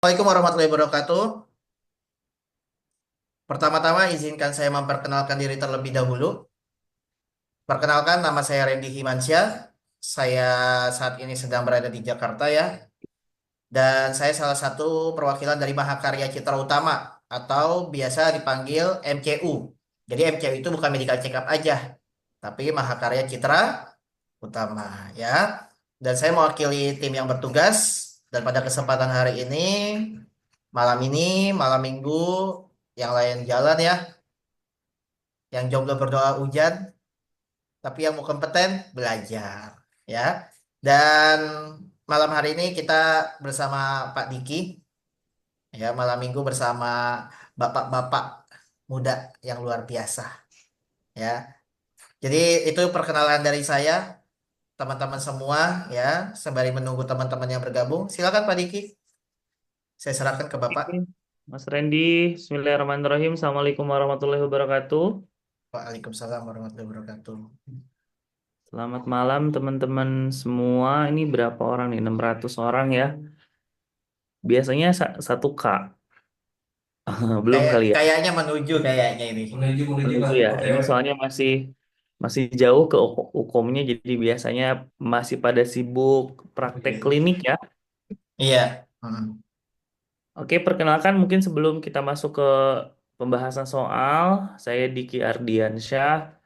Assalamualaikum warahmatullahi wabarakatuh. Pertama-tama izinkan saya memperkenalkan diri terlebih dahulu. Perkenalkan, nama saya Randy Himansyah. Saya saat ini sedang berada di Jakarta ya. Dan saya salah satu perwakilan dari Mahakarya Citra Utama atau biasa dipanggil MCU. Jadi MCU itu bukan medical check up aja, tapi Mahakarya Citra Utama ya. Dan saya mewakili tim yang bertugas. Dan pada kesempatan hari ini, malam minggu, yang lain jalan ya. Yang jomblo berdoa hujan, tapi yang mau kompeten belajar, ya. Dan malam hari ini kita bersama Pak Diki, ya, malam minggu bersama bapak-bapak muda yang luar biasa, ya. Jadi itu perkenalan dari saya, teman-teman semua, ya. Sembari menunggu teman-teman yang bergabung, silakan Pak Diki, saya serahkan ke Bapak. Oke, Mas Randy, Bismillahirrahmanirrahim. Assalamualaikum warahmatullahi wabarakatuh. Waalaikumsalam warahmatullahi wabarakatuh. Selamat malam teman-teman semua. Ini berapa orang nih? 600 orang ya. Biasanya satu K. Belum Kayak kali ya. kayaknya menuju kayaknya ini. Menuju Menuju Pak. ya. Oke, Ini oke. soalnya masih masih jauh ke ukomnya, jadi biasanya masih pada sibuk praktek klinik ya. Iya. Hmm. Oke, perkenalkan mungkin sebelum kita masuk ke pembahasan soal, saya Diki Ardiansyah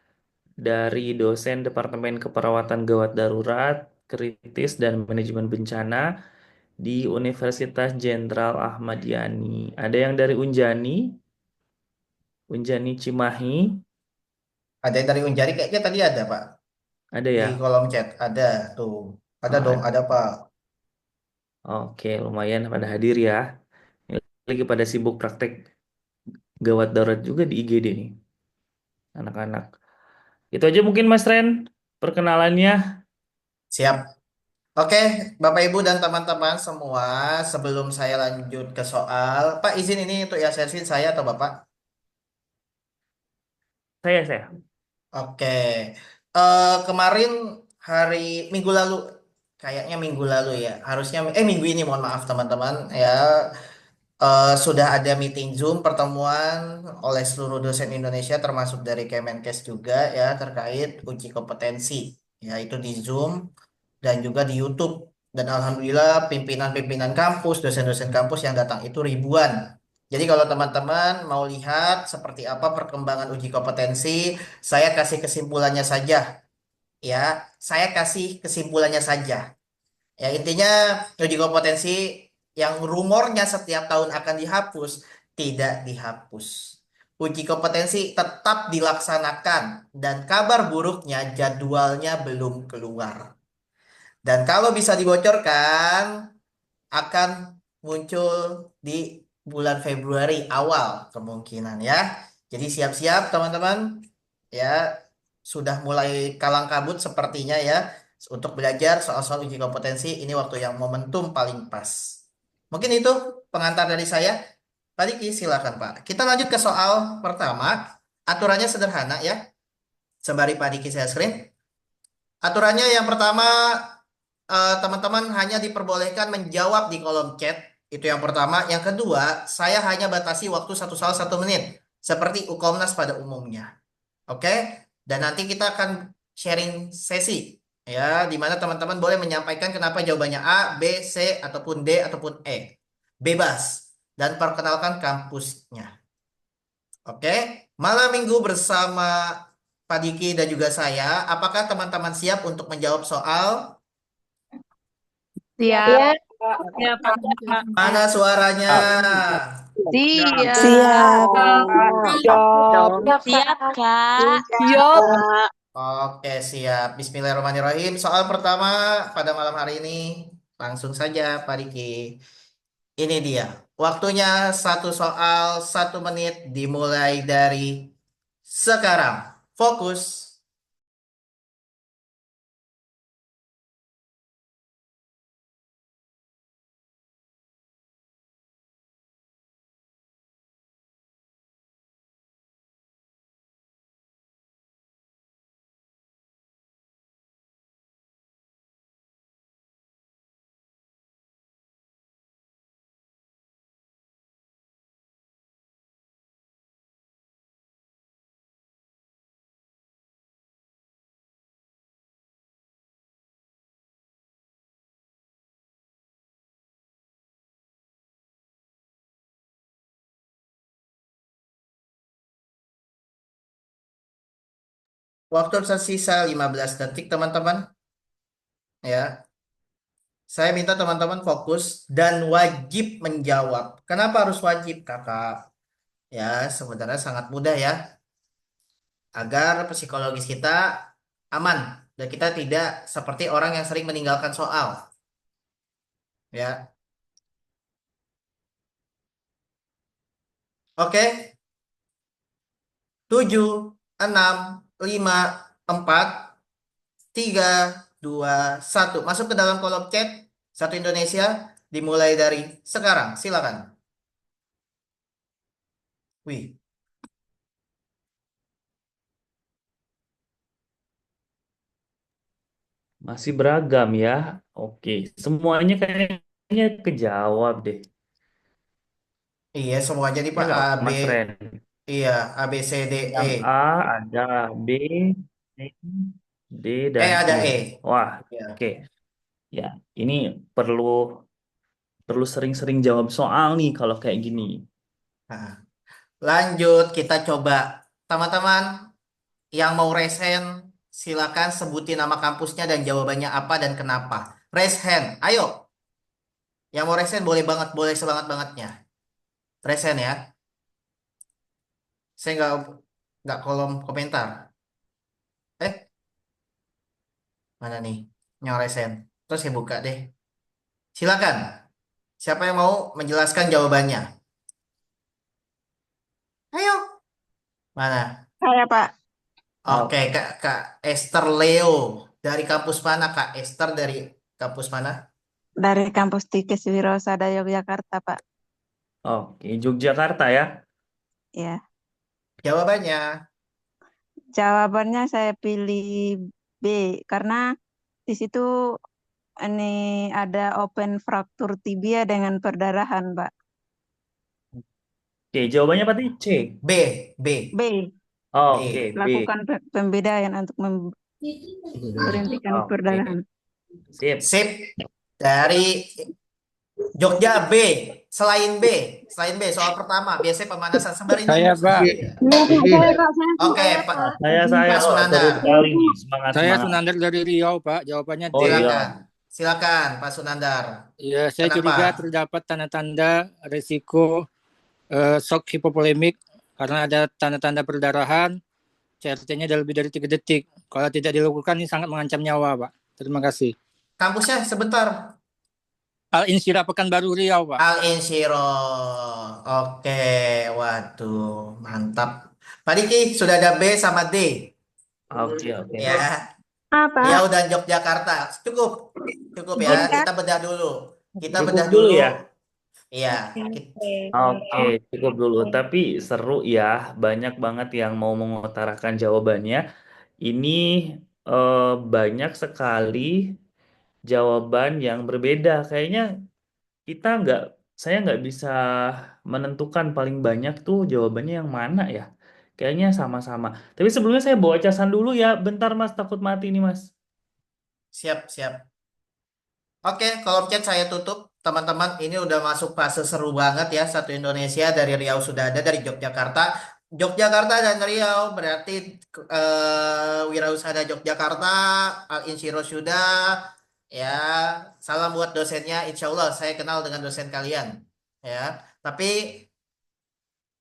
dari dosen Departemen Keperawatan Gawat Darurat, Kritis dan Manajemen Bencana di Universitas Jenderal Ahmad Yani. Ada yang dari Unjani, Unjani Cimahi, Ada yang dari Unjari kayaknya tadi ada Pak. ada Di ya? kolom chat ada tuh. Ada Oh, dong, ada Pak. oke, lumayan pada hadir ya. Ini lagi pada sibuk praktek gawat darurat juga di IGD nih, anak-anak. Itu aja mungkin Mas Ren, perkenalannya. Siap. Oke, Bapak Ibu dan teman-teman semua, sebelum saya lanjut ke soal, Pak izin ini untuk ya sesi saya atau Bapak? Saya. Oke. Kemarin hari minggu lalu, kayaknya minggu lalu ya, harusnya minggu ini mohon maaf teman-teman ya. Sudah ada meeting Zoom pertemuan oleh seluruh dosen Indonesia termasuk dari Kemenkes juga ya terkait uji kompetensi ya itu di Zoom dan juga di YouTube dan alhamdulillah pimpinan-pimpinan kampus, dosen-dosen kampus yang datang itu ribuan. Jadi kalau teman-teman mau lihat seperti apa perkembangan uji kompetensi, saya kasih kesimpulannya saja ya. Saya kasih kesimpulannya saja. Ya, intinya uji kompetensi yang rumornya setiap tahun akan dihapus, tidak dihapus. Uji kompetensi tetap dilaksanakan dan kabar buruknya jadwalnya belum keluar. Dan kalau bisa dibocorkan, akan muncul di bulan Februari awal kemungkinan ya. Jadi siap-siap teman-teman ya, sudah mulai kalang kabut sepertinya ya untuk belajar soal-soal uji kompetensi ini waktu yang momentum paling pas. Mungkin itu pengantar dari saya. Pak Diki silakan Pak. Kita lanjut ke soal pertama. Aturannya sederhana ya. Sembari Pak Diki saya screen. Aturannya yang pertama, teman-teman hanya diperbolehkan menjawab di kolom chat. Itu yang pertama. Yang kedua, saya hanya batasi waktu satu soal 1 menit. Seperti Ukomnas pada umumnya. Oke? Dan nanti kita akan sharing sesi. Ya, di mana teman-teman boleh menyampaikan kenapa jawabannya A, B, C, ataupun D, ataupun E. Bebas. Dan perkenalkan kampusnya. Oke? Malam minggu bersama Pak Diki dan juga saya. Apakah teman-teman siap untuk menjawab soal? Siap, Ya, siap, Pak. Mana suaranya? Ah, siap. Siap. Siap. Siap, Kak. Siap. Oke, siap. Bismillahirrahmanirrahim. Soal pertama pada malam hari ini. Langsung saja, Pak Diki. Ini dia. Waktunya satu soal 1 menit dimulai dari sekarang. Fokus. Waktu tersisa 15 detik, teman-teman. Ya, saya minta teman-teman fokus dan wajib menjawab. Kenapa harus wajib, Kakak? Ya, sebenarnya sangat mudah ya. Agar psikologis kita aman dan kita tidak seperti orang yang sering meninggalkan soal. Ya, oke. 7, 6, 5, 4, 3, 2, 1. Masuk ke dalam kolom chat. Satu Indonesia dimulai dari sekarang. Silakan. Wih, Masih beragam ya. Oke, semuanya kayaknya kejawab deh. iya semua jadi Ya Pak nggak, A, B. Mas Ren? Iya, A, B, C, D, E. Yang A ada, B, C, D, E dan ada E. E. Wah, Ya. oke. Ya, ini perlu perlu sering-sering jawab soal nih kalau kayak gini. Nah, lanjut kita coba. Teman-teman yang mau raise hand, silakan sebutin nama kampusnya dan jawabannya apa dan kenapa. Raise hand. Ayo. Yang mau raise hand boleh banget, boleh sebanget-bangetnya. Raise hand ya. Saya nggak kolom komentar. Eh, mana nih? Yang raise hand. Terus saya buka deh. Silakan. Siapa yang mau menjelaskan jawabannya? Ayo. Mana? Saya, Pak, Oke, Oh, Kak Esther Leo. Dari kampus mana, Kak? Esther dari kampus mana? dari kampus Tikes Wirosada Yogyakarta, Pak. oke, Yogyakarta ya. Ya, Jawabannya. jawabannya saya pilih B karena di situ ini ada open fraktur tibia dengan perdarahan, Pak. Oke, jawabannya apa tadi? C. B. B. B, Oke, B. B. lakukan pembedaan untuk memberhentikan Oke, perdarahan. sip. Sip. Dari Jogja B. Selain B. Selain B. Soal pertama. Biasanya pemanasan. Sebarin dulu. Saya Pak, Oke, Pak. Saya Pak kok seru Sunandar. sekali nih. Semangat, saya semangat. Sunandar dari Riau Pak, jawabannya D. Oh iya. Silakan. Silakan, Pak Sunandar. Ya, saya Kenapa? curiga terdapat tanda-tanda risiko shock hipovolemik karena ada tanda-tanda perdarahan, CRT-nya ada lebih dari 3 detik. Kalau tidak dilakukan ini sangat mengancam nyawa Pak. Terima kasih. Kampusnya sebentar. Al Insyirah Pekanbaru Riau Pak. Al Insyiro. Oke, waduh, mantap. Pak Diki sudah ada B sama D, Oke, oke. ya. Apa? Riau dan Yogyakarta. Cukup, cukup ya. Kita bedah dulu. Kita Cukup bedah dulu dulu. ya. Iya. Oke, cukup dulu. Tapi seru ya. Banyak banget yang mau mengutarakan jawabannya. Ini eh, banyak sekali jawaban yang berbeda. Kayaknya kita nggak, saya nggak bisa menentukan paling banyak tuh jawabannya yang mana ya. Kayaknya sama-sama. Tapi sebelumnya saya bawa casan dulu ya. Bentar Mas, takut mati nih Mas. Siap, siap. Oke, kolom chat saya tutup. Teman-teman, ini udah masuk fase seru banget ya. Satu Indonesia dari Riau sudah ada, dari Yogyakarta. Yogyakarta dan Riau berarti Wirausaha Yogyakarta, Al Insyiro sudah. Ya, salam buat dosennya. Insya Allah saya kenal dengan dosen kalian. Ya, tapi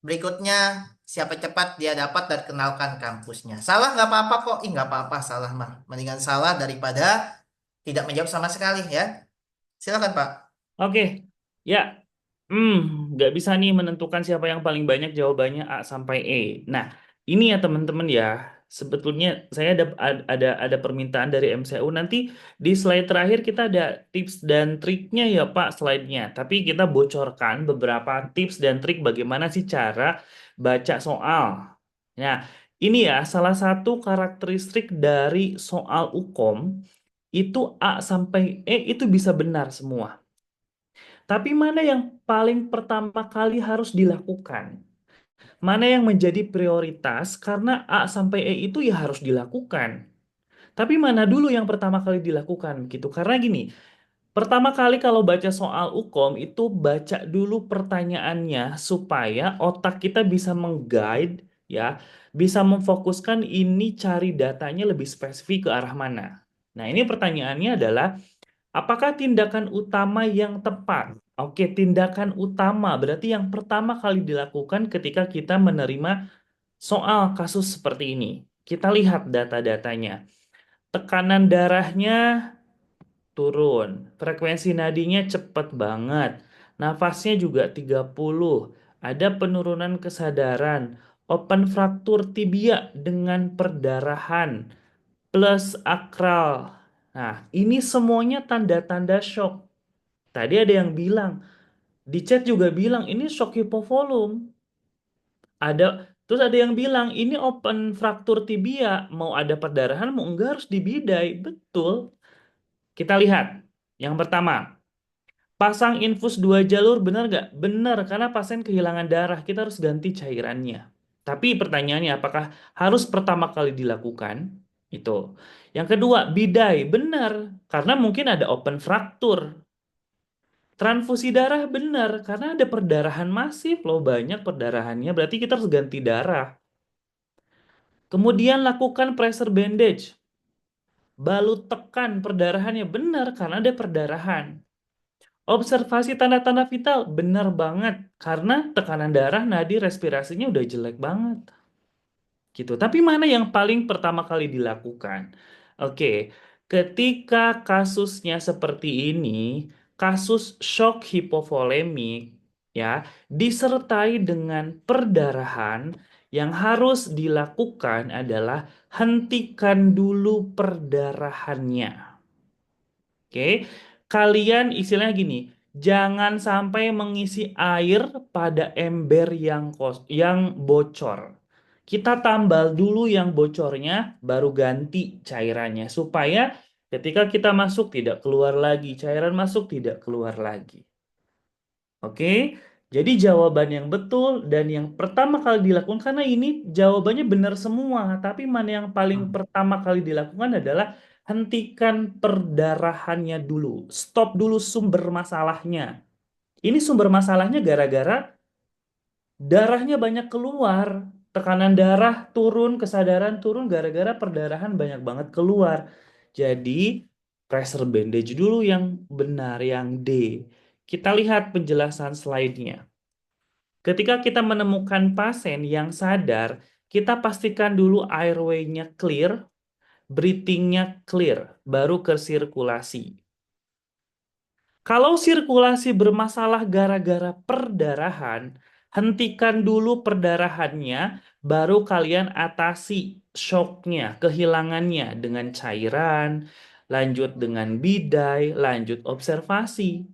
berikutnya siapa cepat dia dapat dan kenalkan kampusnya. Salah nggak apa-apa kok. Ih nggak apa-apa salah mah. Mendingan salah daripada tidak menjawab sama sekali ya. Silakan Pak. Oke, ya. Hmm, nggak bisa nih menentukan siapa yang paling banyak jawabannya A sampai E. Nah, ini ya teman-teman ya. Sebetulnya saya ada permintaan dari MCU. Nanti di slide terakhir kita ada tips dan triknya ya Pak slide-nya. Tapi kita bocorkan beberapa tips dan trik bagaimana sih cara baca soal. Nah, ini ya salah satu karakteristik dari soal UKOM itu A sampai E itu bisa benar semua. Tapi mana yang paling pertama kali harus dilakukan? Mana yang menjadi prioritas karena A sampai E itu ya harus dilakukan. Tapi mana dulu yang pertama kali dilakukan gitu? Karena gini, pertama kali kalau baca soal UKOM itu baca dulu pertanyaannya supaya otak kita bisa mengguide ya, bisa memfokuskan ini cari datanya lebih spesifik ke arah mana. Nah, ini pertanyaannya adalah apakah tindakan utama yang tepat? Oke, tindakan utama berarti yang pertama kali dilakukan ketika kita menerima soal kasus seperti ini. Kita lihat data-datanya. Tekanan darahnya turun, frekuensi nadinya cepat banget, nafasnya juga 30, ada penurunan kesadaran, open fraktur tibia dengan perdarahan, plus akral. Nah, ini semuanya tanda-tanda shock. Tadi ada yang bilang, di chat juga bilang, ini shock hipovolum. Terus ada yang bilang, ini open fraktur tibia, mau ada perdarahan, mau enggak harus dibidai. Betul. Kita lihat. Yang pertama, pasang infus 2 jalur benar nggak? Benar, karena pasien kehilangan darah, kita harus ganti cairannya. Tapi pertanyaannya, apakah harus pertama kali dilakukan? Itu. Yang kedua, bidai. Benar, karena mungkin ada open fraktur. Transfusi darah benar, karena ada perdarahan masif loh, banyak perdarahannya, berarti kita harus ganti darah. Kemudian lakukan pressure bandage. Balut tekan perdarahannya benar, karena ada perdarahan. Observasi tanda-tanda vital benar banget karena tekanan darah, nadi, respirasinya udah jelek banget. Gitu. Tapi mana yang paling pertama kali dilakukan? Oke, ketika kasusnya seperti ini, kasus shock hipovolemik ya, disertai dengan perdarahan, yang harus dilakukan adalah hentikan dulu perdarahannya. Oke, kalian istilahnya gini, jangan sampai mengisi air pada ember yang bocor. Kita tambal dulu yang bocornya, baru ganti cairannya supaya ketika kita masuk tidak keluar lagi, cairan masuk tidak keluar lagi. Oke, jadi jawaban yang betul dan yang pertama kali dilakukan, karena ini jawabannya benar semua, tapi mana yang paling pertama kali dilakukan adalah hentikan perdarahannya dulu. Stop dulu sumber masalahnya. Ini sumber masalahnya gara-gara darahnya banyak keluar. Tekanan darah turun, kesadaran turun gara-gara perdarahan banyak banget keluar. Jadi, pressure bandage dulu yang benar, yang D. Kita lihat penjelasan slide-nya. Ketika kita menemukan pasien yang sadar, kita pastikan dulu airway-nya clear, breathing-nya clear, baru ke sirkulasi. Kalau sirkulasi bermasalah gara-gara perdarahan, hentikan dulu perdarahannya, baru kalian atasi shocknya, kehilangannya dengan cairan, lanjut dengan bidai, lanjut observasi.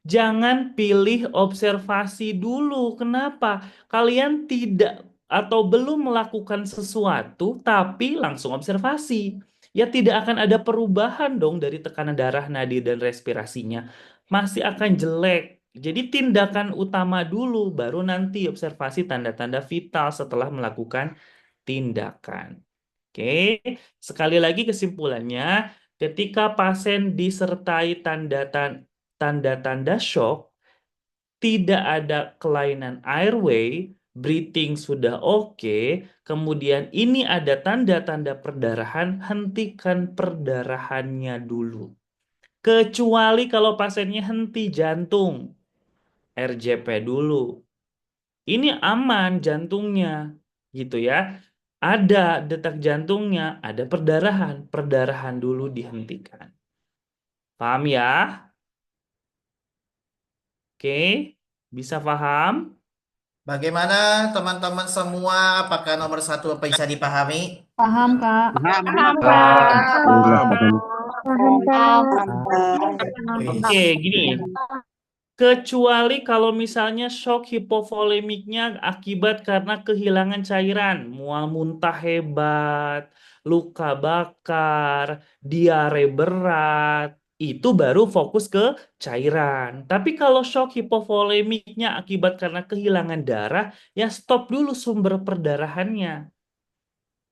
Jangan pilih observasi dulu. Kenapa? Kalian tidak atau belum melakukan sesuatu, tapi langsung observasi. Ya tidak akan ada perubahan dong dari tekanan darah, nadi, dan respirasinya. Masih akan jelek. Jadi tindakan utama dulu, baru nanti observasi tanda-tanda vital setelah melakukan tindakan. Oke, sekali lagi kesimpulannya, ketika pasien disertai tanda-tanda shock, tidak ada kelainan airway, breathing sudah oke, kemudian ini ada tanda-tanda perdarahan, hentikan perdarahannya dulu. Kecuali kalau pasiennya henti jantung, RJP dulu. Ini aman jantungnya, gitu ya. Ada detak jantungnya, ada perdarahan, perdarahan dulu dihentikan. Paham ya? Oke, bisa paham? Bagaimana teman-teman semua? Apakah nomor 1 bisa dipahami? Paham, Kak. Paham, Wih. Oke, gini. Kecuali kalau misalnya shock hipovolemiknya akibat karena kehilangan cairan, mual muntah hebat, luka bakar, diare berat, itu baru fokus ke cairan. Tapi kalau shock hipovolemiknya akibat karena kehilangan darah, ya stop dulu sumber perdarahannya.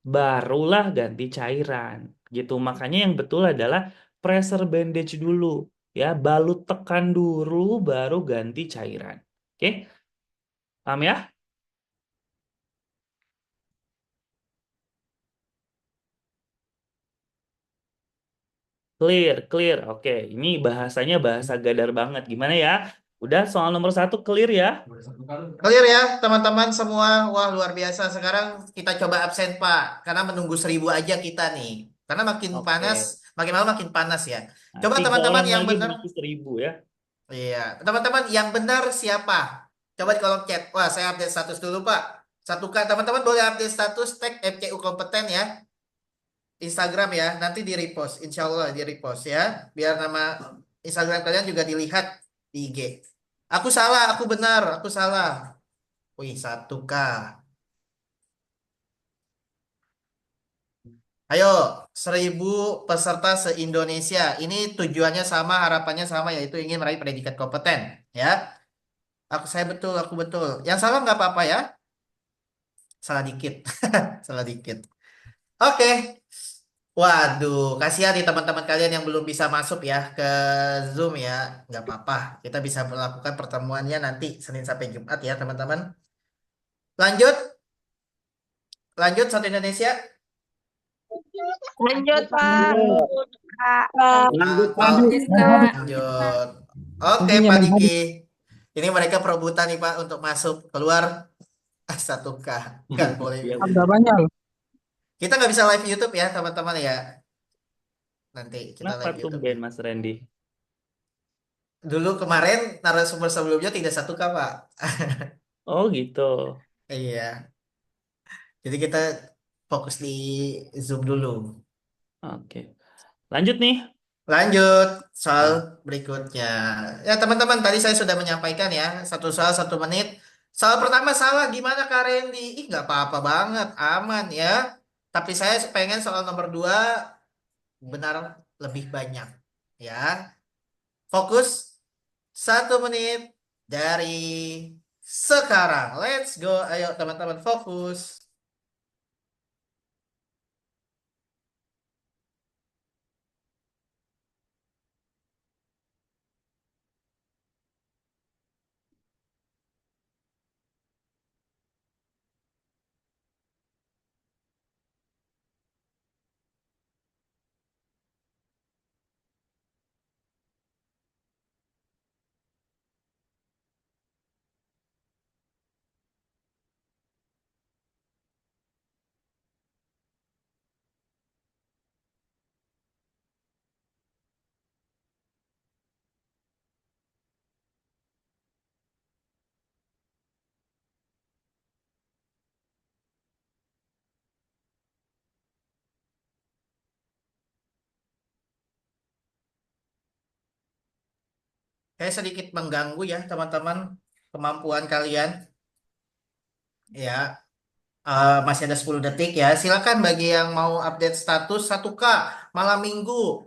Barulah ganti cairan. Gitu. Makanya yang betul adalah pressure bandage dulu. Ya, balut tekan dulu baru ganti cairan. Oke? Paham ya? Clear, clear. Oke, ini bahasanya bahasa Gadar banget. Gimana ya? Udah soal nomor 1 clear ya? Clear ya, teman-teman semua. Wah, luar biasa. Sekarang kita coba absen, Pak. Karena menunggu 1.000 aja kita nih. Karena makin panas, Oke. makin lama makin panas ya. Coba Nah, 3 teman-teman orang yang lagi benar. menuju 1.000 ya. Iya, teman-teman yang benar siapa? Coba di kolom chat. Wah, saya update status dulu, Pak. Satu K, teman-teman boleh update status tag MCU kompeten ya. Instagram ya, nanti di repost. Insya Allah di repost ya. Biar nama Instagram kalian juga dilihat di IG. Aku salah, aku benar, aku salah. Wih, 1K. Ayo, 1.000 peserta se-Indonesia. Ini tujuannya sama, harapannya sama, yaitu ingin meraih predikat kompeten. Ya, saya betul, aku betul. Yang salah nggak apa-apa ya. Salah dikit. Salah dikit. Oke. Waduh, kasihan nih teman-teman kalian yang belum bisa masuk ya ke Zoom ya. Nggak apa-apa. Kita bisa melakukan pertemuannya nanti Senin sampai Jumat ya teman-teman. Lanjut, lanjut satu Indonesia. Lanjut, Pak. Kak. Lanjut, Oke, lanjut. lanjut. Oke, Pak Diki. Ini mereka perebutan nih Pak untuk masuk keluar 1K. Nggak boleh. Iya, Ada banyak. Kita nggak bisa live YouTube ya teman-teman ya. Nanti kita Kenapa live YouTube. tumben Mas Randy? Dulu kemarin narasumber sebelumnya tidak 1K Pak. Oh gitu. Iya. Jadi kita fokus di Zoom dulu. Oke. Lanjut nih. Lanjut soal Ah, berikutnya. Ya teman-teman, tadi saya sudah menyampaikan ya, satu soal 1 menit. Soal pertama salah gimana Kak Randy? Ih nggak apa-apa banget, aman ya. Tapi saya pengen soal nomor 2 benar lebih banyak. Ya, fokus 1 menit dari sekarang. Let's go, ayo teman-teman fokus. Saya sedikit mengganggu ya teman-teman kemampuan kalian. Ya, masih ada 10 detik ya. Silakan bagi yang mau update status 1K malam minggu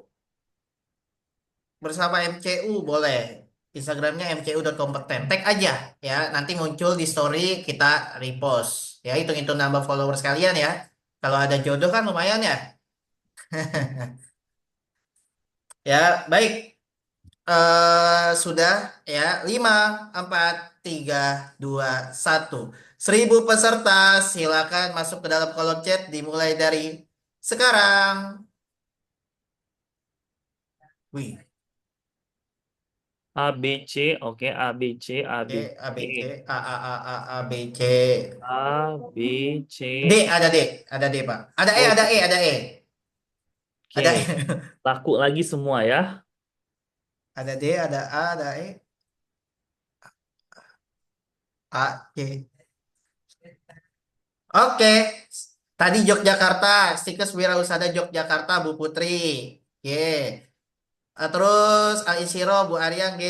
bersama MCU boleh. Instagramnya mcu.kompeten. Tag aja ya. Nanti muncul di story kita repost. Ya, hitung-hitung nambah followers kalian ya. Kalau ada jodoh kan lumayan ya. Ya, baik. Sudah ya. 5, 4, 3, 2, 1. 1.000 peserta silakan masuk ke dalam kolom chat dimulai dari sekarang. Wih, A B C, oke A B C A B A, B, C, C A, B, C. A B D, C. ada D, Pak. Ada E, Oh, ada E, ada E. oke. Ada E. Laku lagi semua ya. Ada D, ada A, ada E. A, C. Oke. Tadi Yogyakarta, Stikes Wirausaha Yogyakarta, Bu Putri. Oke. Terus Al Insiro, Bu Arya, G.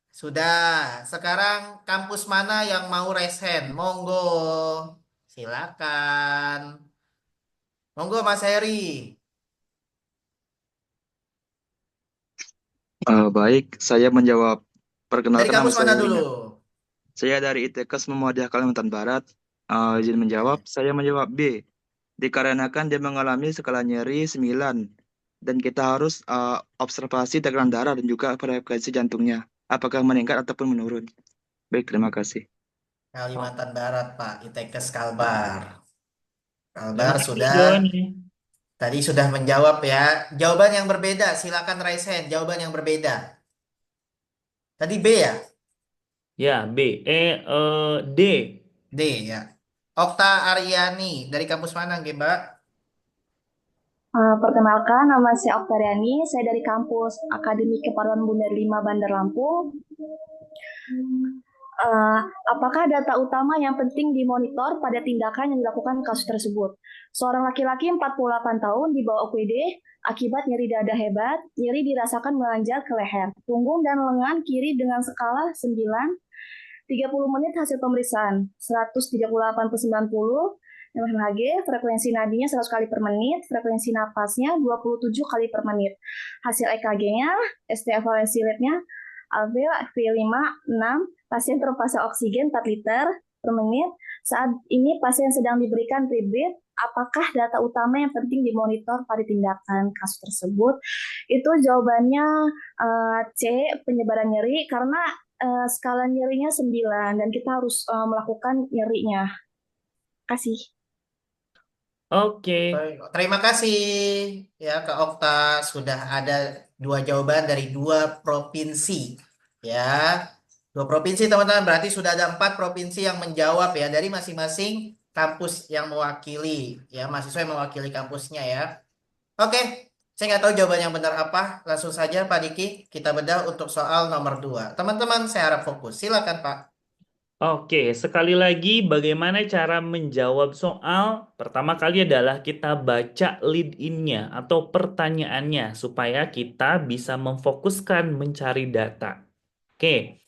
Sudah. Sekarang kampus mana yang mau raise hand? Monggo. Silakan. Monggo Mas Heri. Baik, saya menjawab. Dari Perkenalkan nama kampus mana saya dulu? Wina. Saya dari ITKes Muhammadiyah Kalimantan Barat. Izin menjawab, Oke. saya menjawab B. Dikarenakan dia mengalami skala nyeri 9. Dan kita harus observasi tekanan darah dan juga frekuensi jantungnya. Apakah meningkat ataupun menurun. Baik, terima kasih. Oh, Kalimantan Barat, Pak. ITKes Kalbar. terima Kalbar kasih sudah. Joni. Tadi sudah menjawab ya. Jawaban yang berbeda, silakan raise hand. Jawaban yang berbeda. Tadi B ya? Ya, B. D. D ya. Okta Aryani dari kampus mana, Mbak? Perkenalkan, nama saya Oktariani. Saya dari kampus Akademi Keparwan Bundar 5 Bandar Lampung. Apakah data utama yang penting dimonitor pada tindakan yang dilakukan kasus tersebut? Seorang laki-laki 48 tahun dibawa UPD akibat nyeri dada hebat, nyeri dirasakan melanjut ke leher, punggung dan lengan kiri dengan skala 9, 30 menit hasil pemeriksaan, 138 per 90, mmHg, frekuensi nadinya 100 kali per menit, frekuensi napasnya 27 kali per menit. Hasil EKG-nya, ST valency rate-nya, alveol V5, 6, pasien terpasang oksigen 4 liter per menit. Saat ini pasien sedang diberikan rebreathe. Apakah data utama yang penting dimonitor pada tindakan kasus tersebut? Itu jawabannya C, penyebaran nyeri, karena skala nyerinya 9 dan kita harus melakukan nyerinya. Kasih. Oke. Baik, terima kasih ya Kak Okta, sudah ada dua jawaban dari dua provinsi ya. Dua provinsi teman-teman, berarti sudah ada 4 provinsi yang menjawab ya dari masing-masing kampus yang mewakili ya, mahasiswa yang mewakili kampusnya ya. Oke, saya nggak tahu jawaban yang benar apa. Langsung saja Pak Diki, kita bedah untuk soal nomor 2. Teman-teman, saya harap fokus. Silakan Pak. Oke, sekali lagi bagaimana cara menjawab soal? Pertama kali adalah kita baca lead in-nya atau pertanyaannya supaya kita bisa memfokuskan mencari data. Oke,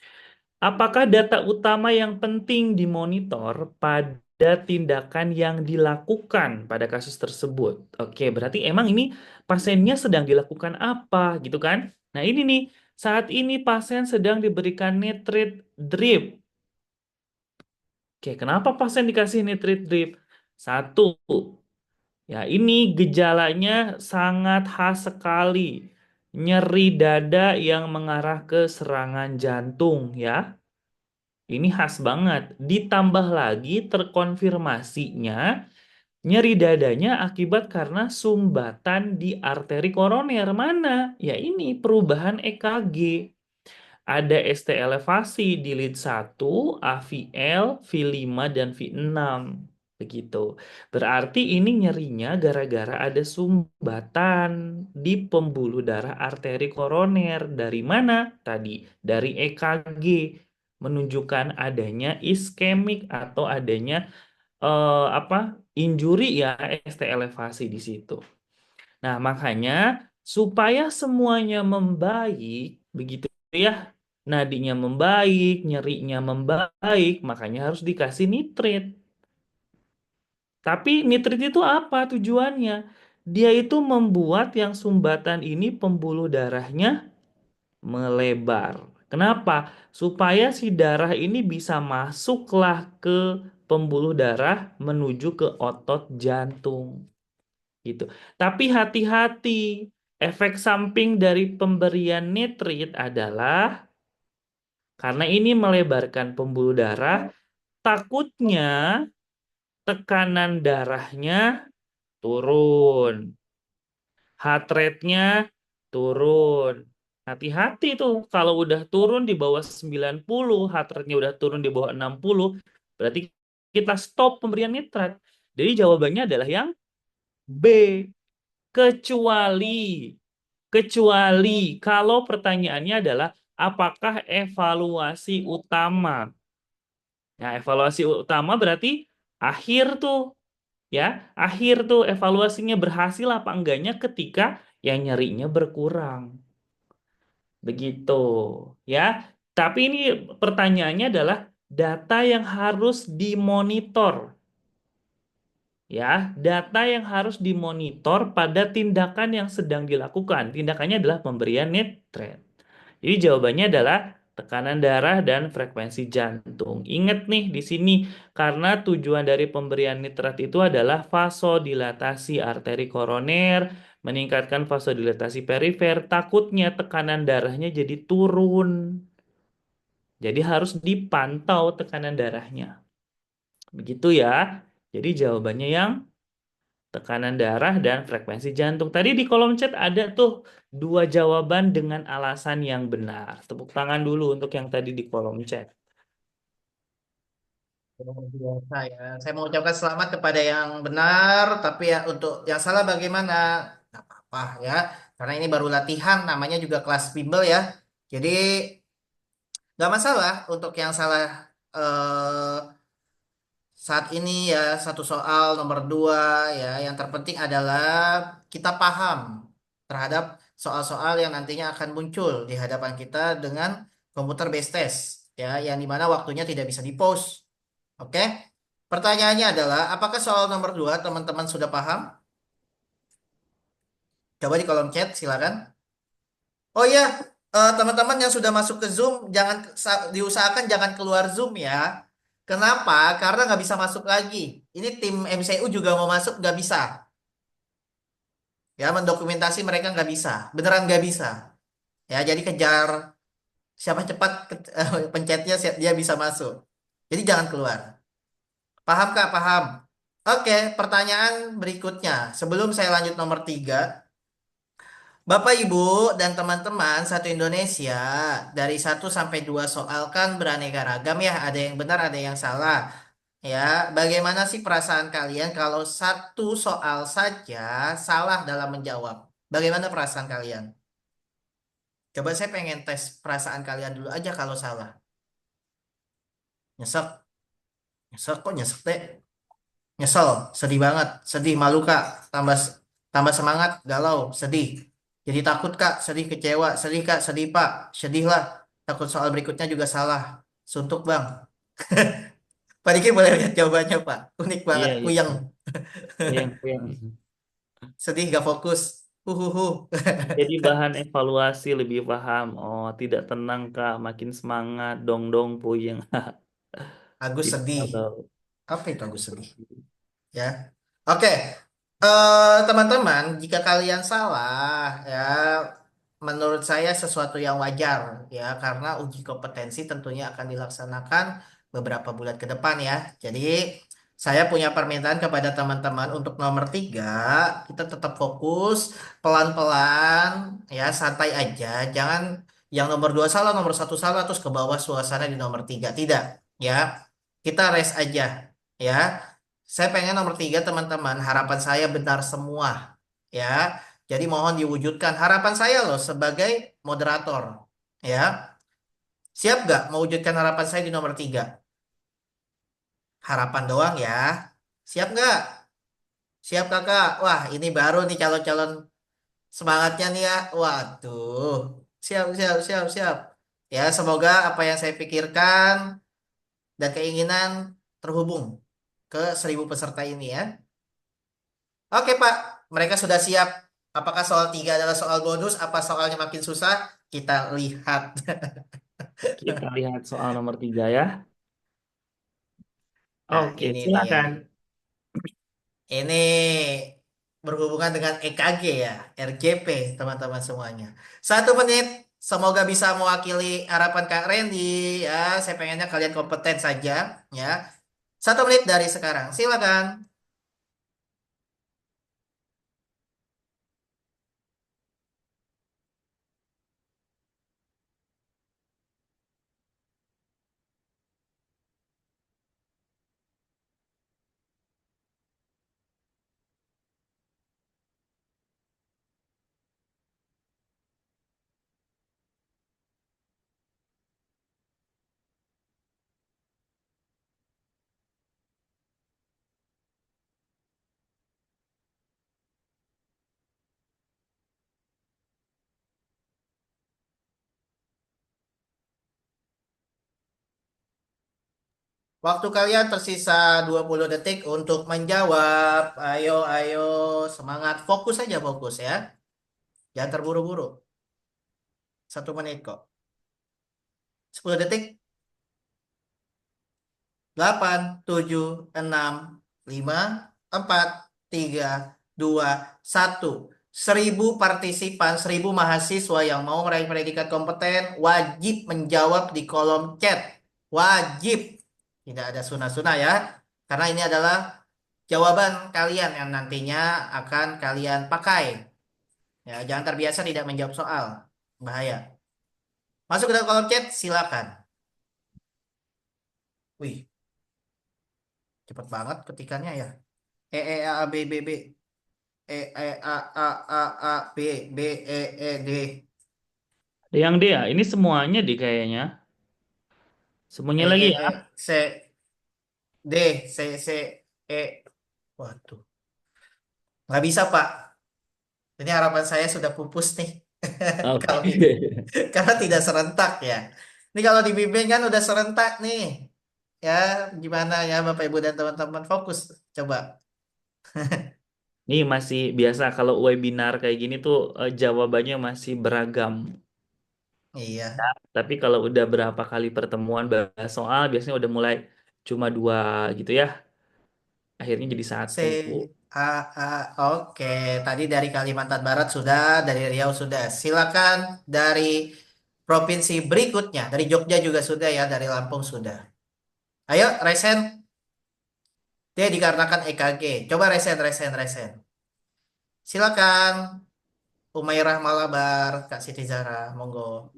apakah data utama yang penting dimonitor pada tindakan yang dilakukan pada kasus tersebut? Oke, berarti emang ini pasiennya sedang dilakukan apa gitu kan? Nah ini nih, saat ini pasien sedang diberikan nitrate drip. Oke, kenapa pasien dikasih nitrate drip? Satu, ya ini gejalanya sangat khas sekali. Nyeri dada yang mengarah ke serangan jantung ya. Ini khas banget. Ditambah lagi terkonfirmasinya nyeri dadanya akibat karena sumbatan di arteri koroner. Mana? Ya ini perubahan EKG. Ada ST elevasi di lead 1, AVL, V5, dan V6. Begitu. Berarti ini nyerinya gara-gara ada sumbatan di pembuluh darah arteri koroner. Dari mana? Tadi, dari EKG. Menunjukkan adanya iskemik atau adanya apa injury ya, ST elevasi di situ. Nah, makanya supaya semuanya membaik, begitu ya, nadinya membaik, nyerinya membaik, makanya harus dikasih nitrit. Tapi nitrit itu apa tujuannya? Dia itu membuat yang sumbatan ini pembuluh darahnya melebar. Kenapa? Supaya si darah ini bisa masuklah ke pembuluh darah menuju ke otot jantung. Gitu. Tapi hati-hati, efek samping dari pemberian nitrit adalah karena ini melebarkan pembuluh darah, takutnya tekanan darahnya turun, heart rate-nya turun. Hati-hati tuh, kalau udah turun di bawah 90, heart rate-nya udah turun di bawah 60, berarti kita stop pemberian nitrat. Jadi jawabannya adalah yang B. Kecuali kalau pertanyaannya adalah apakah evaluasi utama? Nah, evaluasi utama berarti akhir tuh ya, akhir tuh evaluasinya berhasil apa enggaknya ketika yang nyerinya berkurang. Begitu ya. Tapi ini pertanyaannya adalah data yang harus dimonitor. Ya, data yang harus dimonitor pada tindakan yang sedang dilakukan. Tindakannya adalah pemberian nitrat. Jadi jawabannya adalah tekanan darah dan frekuensi jantung. Ingat nih di sini karena tujuan dari pemberian nitrat itu adalah vasodilatasi arteri koroner, meningkatkan vasodilatasi perifer, takutnya tekanan darahnya jadi turun. Jadi harus dipantau tekanan darahnya. Begitu ya. Jadi jawabannya yang tekanan darah, dan frekuensi jantung. Tadi di kolom chat ada tuh 2 jawaban dengan alasan yang benar. Tepuk tangan dulu untuk yang tadi di kolom chat. Luar biasa ya. Saya mau ucapkan selamat kepada yang benar, tapi ya untuk yang salah bagaimana? Nggak apa-apa ya. Karena ini baru latihan, namanya juga kelas bimbel ya. Jadi nggak masalah untuk yang salah saat ini ya, satu soal nomor 2 ya. Yang terpenting adalah kita paham terhadap soal-soal yang nantinya akan muncul di hadapan kita dengan komputer based test ya, yang dimana waktunya tidak bisa di-pause. Oke? Pertanyaannya adalah, apakah soal nomor 2 teman-teman sudah paham? Coba di kolom chat, silakan. Oh iya, teman-teman yang sudah masuk ke Zoom, jangan diusahakan jangan keluar Zoom ya. Kenapa? Karena nggak bisa masuk lagi. Ini tim MCU juga mau masuk, nggak bisa. Ya, mendokumentasi mereka nggak bisa. Beneran nggak bisa. Ya, jadi kejar siapa cepat pencetnya, dia bisa masuk. Jadi jangan keluar. Paham Kak? Paham. Oke, pertanyaan berikutnya. Sebelum saya lanjut nomor 3, Bapak, Ibu, dan teman-teman satu Indonesia, dari 1 sampai 2 soal kan beraneka ragam ya, ada yang benar, ada yang salah. Ya, bagaimana sih perasaan kalian kalau satu soal saja salah dalam menjawab? Bagaimana perasaan kalian? Coba saya pengen tes perasaan kalian dulu aja kalau salah. Nyesek, nyesek kok nyesek teh? Nyesel, sedih banget, sedih, malu Kak, tambah tambah semangat, galau, sedih. Jadi takut Kak, sedih, kecewa, sedih Kak, sedih Pak, sedih lah. Takut soal berikutnya juga salah. Suntuk Bang. Pak Diki boleh lihat jawabannya Pak. Unik Iya, banget, iya. puyeng, Yang sedih gak fokus. Huhuhu. jadi bahan evaluasi lebih paham. Oh, tidak tenang Kak, makin semangat, dong-dong puyeng. Agus Tidak sedih. tahu. Apa itu Agus sedih? Ya. Oke, teman-teman, jika kalian salah, ya, menurut saya sesuatu yang wajar, ya, karena uji kompetensi tentunya akan dilaksanakan beberapa bulan ke depan, ya. Jadi, saya punya permintaan kepada teman-teman untuk nomor 3, kita tetap fokus, pelan-pelan, ya, santai aja, jangan yang nomor 2 salah, nomor 1 salah, terus ke bawah suasana di nomor 3, tidak, ya. Kita rest aja, ya. Saya pengen nomor 3 teman-teman, harapan saya benar semua. Ya, jadi mohon diwujudkan. Harapan saya loh sebagai moderator. Ya, siap gak mewujudkan harapan saya di nomor 3? Harapan doang ya. Siap nggak? Siap kakak? Wah, ini baru nih calon-calon semangatnya nih ya. Waduh, siap, siap, siap, siap. Ya, semoga apa yang saya pikirkan dan keinginan terhubung ke 1.000 peserta ini ya. Oke Pak, mereka sudah siap. Apakah soal 3 adalah soal bonus? Apa soalnya makin susah? Kita lihat. Kita lihat soal nomor 3 ya. Nah, Oke, ini nih ya. silakan. Ini berhubungan dengan EKG ya, RJP teman-teman semuanya. 1 menit, semoga bisa mewakili harapan Kak Randy ya. Saya pengennya kalian kompeten saja ya. 1 menit dari sekarang, silakan. Waktu kalian tersisa 20 detik untuk menjawab. Ayo, ayo, semangat. Fokus aja, fokus ya. Jangan terburu-buru. 1 menit kok. 10 detik. 8, 7, 6, 5, 4, 3, 2, 1. 1.000 partisipan, 1.000 mahasiswa yang mau meraih predikat kompeten wajib menjawab di kolom chat. Wajib. Tidak ada sunah-sunah ya. Karena ini adalah jawaban kalian yang nantinya akan kalian pakai. Ya, jangan terbiasa tidak menjawab soal. Bahaya. Masuk ke dalam kolom chat, silakan. Wih, cepet banget ketikannya ya. A B B B A B B D. Yang D ya, ini semuanya deh kayaknya. Semuanya lagi ya. C D C E. Waduh, nggak bisa Pak. Ini harapan saya sudah pupus nih. Oke. Kalau ini, karena tidak serentak ya. Ini kalau dibimbing kan udah serentak nih. Ya, gimana ya Bapak Ibu dan teman-teman fokus coba. Ini masih biasa kalau webinar kayak gini tuh jawabannya masih beragam. Iya. Tapi kalau udah berapa kali pertemuan bahas soal biasanya udah mulai cuma dua gitu ya. Akhirnya jadi C satu. A A oke. Tadi dari Kalimantan Barat sudah, dari Riau sudah. Silakan dari provinsi berikutnya. Dari Jogja juga sudah ya, dari Lampung sudah. Ayo, resen. Dia dikarenakan EKG. Coba resen. Silakan. Umairah Malabar, Kak Siti Zahra, monggo.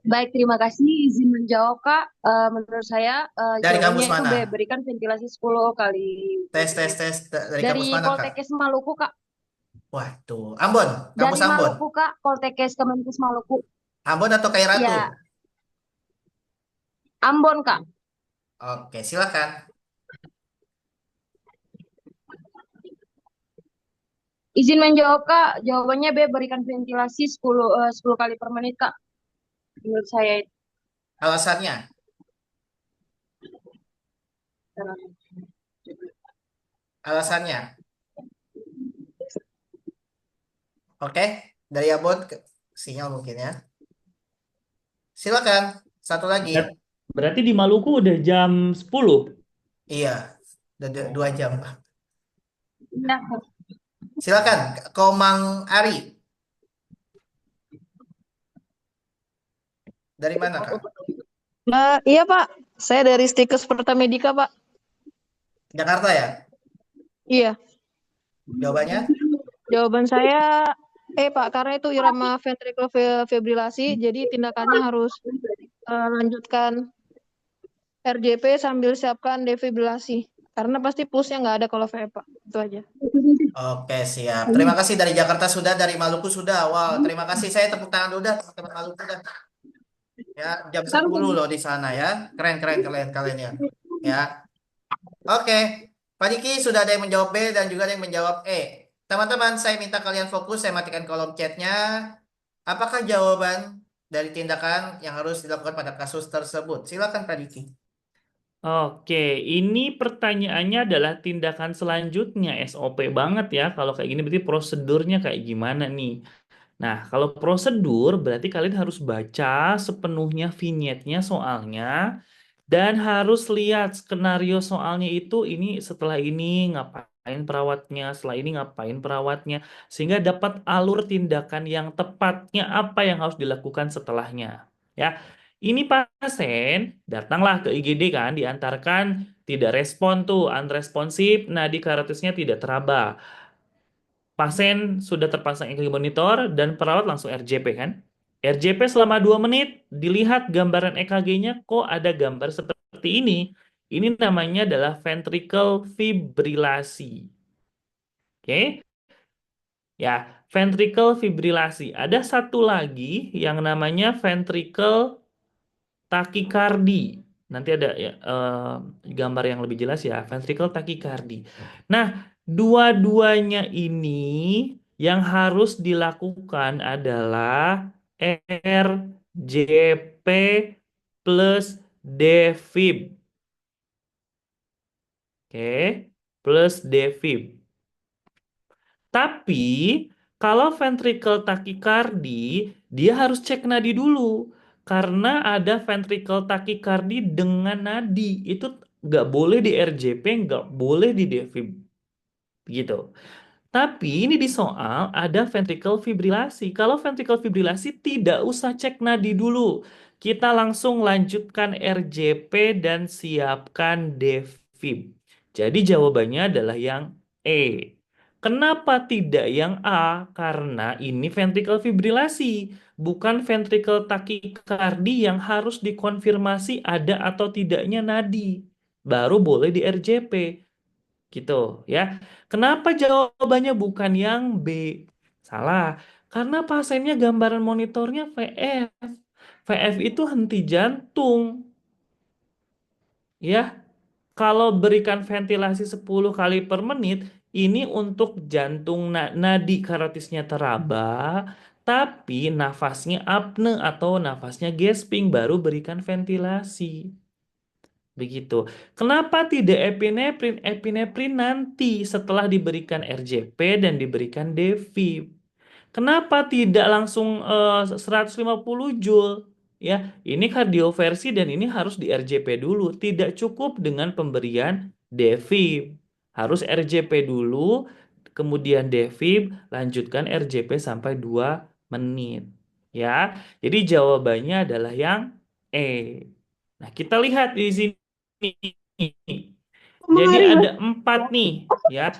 Baik, terima kasih. Izin menjawab, Kak. Menurut saya Dari jawabannya kampus itu mana? B, berikan ventilasi 10 kali Tes, UPD. tes, tes. Dari Dari kampus mana, Kak? Poltekkes Maluku, Kak. Waduh, Ambon. Kampus Dari Ambon. Maluku, Kak. Poltekkes Kemenkes Maluku. Ambon atau Kairatu? Ya, Ambon, Kak. Oke, silakan. Izin menjawab, Kak. Jawabannya B, berikan ventilasi 10 kali per menit, Kak. Menurut saya itu. Alasannya. Alasannya. Oke, dari Ambon sinyal mungkin ya. Silakan. Satu lagi. Berarti di Maluku udah jam 10. Iya, udah 2 jam. Ya, Silakan, Komang Ari. Dari mana, Kak? Iya Pak, saya dari Stikes Pertamedika Pak. Jakarta ya? Iya, Jawabannya? jawaban saya Pak, karena itu irama ventricular fibrilasi, jadi tindakannya harus lanjutkan RJP sambil siapkan defibrilasi. Karena pasti pulsnya nggak ada kalau VE Pak, itu aja. Oke, siap. Terima kasih dari Jakarta sudah, dari Maluku sudah. Wow, terima kasih. Saya tepuk tangan dulu dah, teman-teman Maluku dah. Ya, jam 10 loh di sana ya. Keren kalian ya. Ya. Oke. Pak Diki sudah ada yang menjawab B dan juga ada yang menjawab E. Teman-teman, saya minta kalian fokus, saya matikan kolom chatnya. Apakah jawaban dari tindakan yang harus dilakukan pada kasus tersebut? Silakan Pak Diki. Oke, ini pertanyaannya adalah tindakan selanjutnya SOP banget ya. Kalau kayak gini berarti prosedurnya kayak gimana nih? Nah, kalau prosedur berarti kalian harus baca sepenuhnya vignetnya soalnya dan harus lihat skenario soalnya itu ini setelah ini ngapain perawatnya, setelah ini ngapain perawatnya sehingga dapat alur tindakan yang tepatnya apa yang harus dilakukan setelahnya. Ya. Ini pasien datanglah ke IGD kan diantarkan tidak respon tuh unresponsive, nadi karotisnya tidak teraba. Pasien sudah terpasang EKG monitor dan perawat langsung RJP kan. RJP selama 2 menit, dilihat gambaran EKG-nya kok ada gambar seperti ini. Ini namanya adalah ventricle fibrilasi. Oke. Ya, ventricle fibrilasi. Ada satu lagi yang namanya ventricle takikardi. Nanti ada ya, gambar yang lebih jelas ya, ventricle takikardi. Nah, dua-duanya ini yang harus dilakukan adalah RJP plus defib. Oke, plus defib. Tapi kalau ventricle takikardi, dia harus cek nadi dulu. Karena ada ventricle takikardi dengan nadi. Itu nggak boleh di RJP, nggak boleh di defib. Gitu. Tapi ini di soal ada ventricle fibrilasi. Kalau ventricle fibrilasi tidak usah cek nadi dulu. Kita langsung lanjutkan RJP dan siapkan defib. Jadi jawabannya adalah yang E. Kenapa tidak yang A? Karena ini ventricle fibrilasi, bukan ventricle takikardi yang harus dikonfirmasi ada atau tidaknya nadi. Baru boleh di RJP. Gitu ya. Kenapa jawabannya bukan yang B? Salah. Karena pasiennya gambaran monitornya VF. VF itu henti jantung. Ya, kalau berikan ventilasi 10 kali per menit, ini untuk jantung nadi karotisnya teraba, tapi nafasnya apne atau nafasnya gasping, baru berikan ventilasi. Begitu. Kenapa tidak epinefrin? Epinefrin nanti setelah diberikan RJP dan diberikan defib. Kenapa tidak langsung 150 Joule? Ya, ini kardioversi dan ini harus di RJP dulu. Tidak cukup dengan pemberian defib. Harus RJP dulu, kemudian defib, lanjutkan RJP sampai 2 menit. Ya, jadi jawabannya adalah yang E. Nah, kita lihat di sini. Jadi ada 4 nih, ya.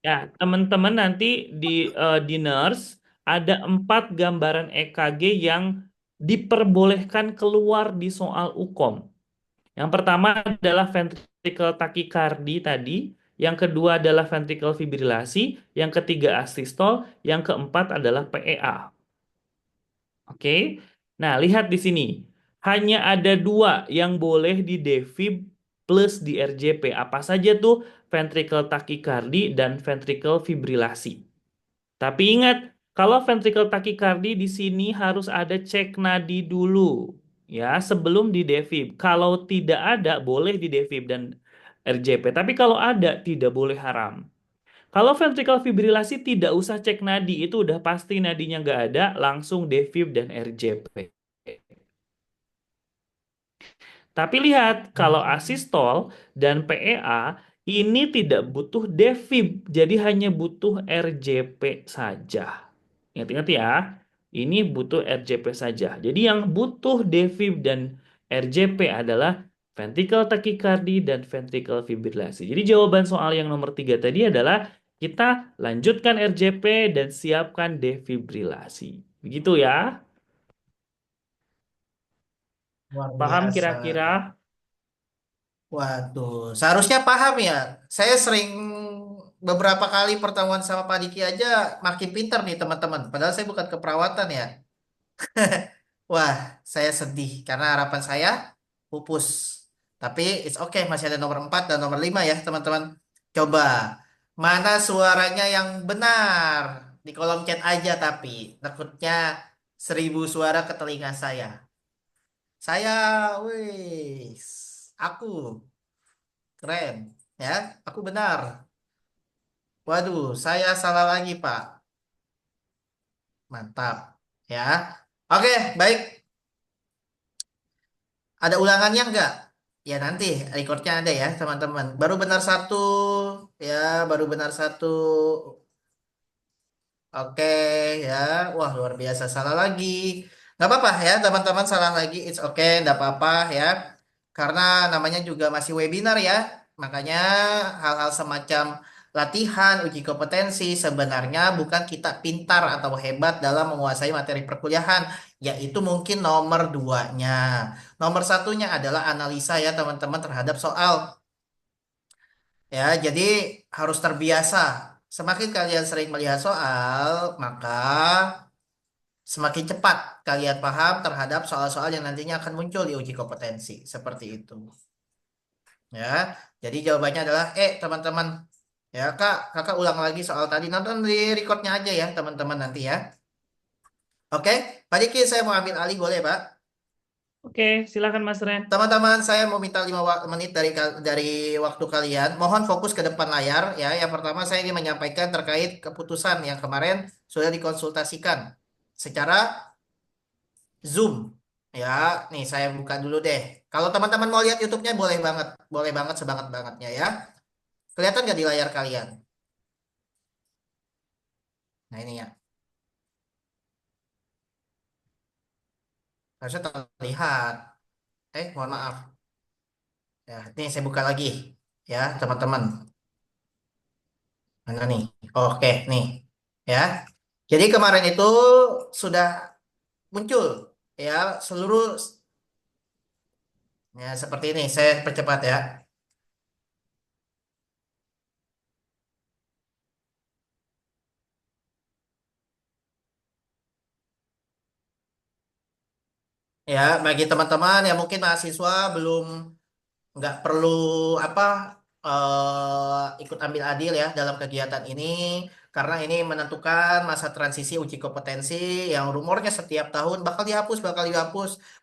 Ya, teman-teman nanti di nurse ada 4 gambaran EKG yang diperbolehkan keluar di soal UKOM. Yang pertama adalah ventricle tachycardy tadi, yang kedua adalah ventricle fibrilasi, yang ketiga asistol, yang keempat adalah PEA. Oke. Nah, lihat di sini. Hanya ada 2 yang boleh di defib plus di RJP. Apa saja tuh? Ventricle tachycardy dan ventricle fibrilasi. Tapi ingat, kalau ventricle tachycardy di sini harus ada cek nadi dulu. Ya, sebelum di defib. Kalau tidak ada, boleh di defib dan RJP. Tapi kalau ada, tidak boleh haram. Kalau ventricle fibrilasi tidak usah cek nadi, itu udah pasti nadinya nggak ada, langsung defib dan RJP. Tapi lihat, kalau asistol dan PEA ini tidak butuh defib, jadi hanya butuh RJP saja. Ingat-ingat ya, ini butuh RJP saja. Jadi yang butuh defib dan RJP adalah ventricle tachycardy dan ventricle fibrilasi. Jadi jawaban soal yang nomor 3 tadi adalah kita lanjutkan RJP dan siapkan defibrilasi. Begitu ya. Luar Paham biasa. kira-kira? Waduh, seharusnya paham ya. Saya sering beberapa kali pertemuan sama Pak Diki aja makin pintar nih teman-teman. Padahal saya bukan keperawatan ya. Wah, saya sedih karena harapan saya pupus. Tapi it's okay, masih ada nomor 4 dan nomor 5 ya teman-teman. Coba, mana suaranya yang benar? Di kolom chat aja tapi. Takutnya 1000 suara ke telinga saya. Saya, wis, aku keren ya. Aku benar. Waduh, saya salah lagi Pak. Mantap ya. Oke, baik. Ada ulangannya enggak? Ya nanti recordnya ada ya teman-teman. Baru benar satu, ya baru benar satu. Oke ya, wah luar biasa salah lagi. Nggak apa-apa ya teman-teman salah lagi, it's okay, nggak apa-apa ya. Karena namanya juga masih webinar ya. Makanya hal-hal semacam latihan, uji kompetensi sebenarnya bukan kita pintar atau hebat dalam menguasai materi perkuliahan. Yaitu mungkin nomor 2-nya. Nomor 1-nya adalah analisa ya teman-teman terhadap soal. Ya, jadi harus terbiasa. Semakin kalian sering melihat soal, maka semakin cepat kalian paham terhadap soal-soal yang nantinya akan muncul di uji kompetensi. Seperti itu. Ya, jadi jawabannya adalah teman-teman. Ya, kakak ulang lagi soal tadi. Nonton di recordnya aja ya, teman-teman nanti ya. Oke, Pak Diki, saya mau ambil alih, boleh, Pak? Oke, silakan Mas Ren. Teman-teman, saya mau minta 5 menit dari waktu kalian. Mohon fokus ke depan layar ya. Yang pertama saya ingin menyampaikan terkait keputusan yang kemarin sudah dikonsultasikan secara Zoom. Ya, nih saya buka dulu deh. Kalau teman-teman mau lihat YouTube-nya boleh banget sebanget-bangetnya ya. Kelihatan nggak di layar kalian? Nah ini ya, harusnya terlihat. Mohon maaf. Ya, ini saya buka lagi. ya teman-teman. Mana nih? Oke nih, ya. Jadi kemarin itu sudah muncul ya seluruh ya seperti ini. Saya percepat ya. Ya, bagi teman-teman yang mungkin mahasiswa belum nggak perlu apa ikut ambil adil ya dalam kegiatan ini karena ini menentukan masa transisi uji kompetensi yang rumornya setiap tahun bakal dihapus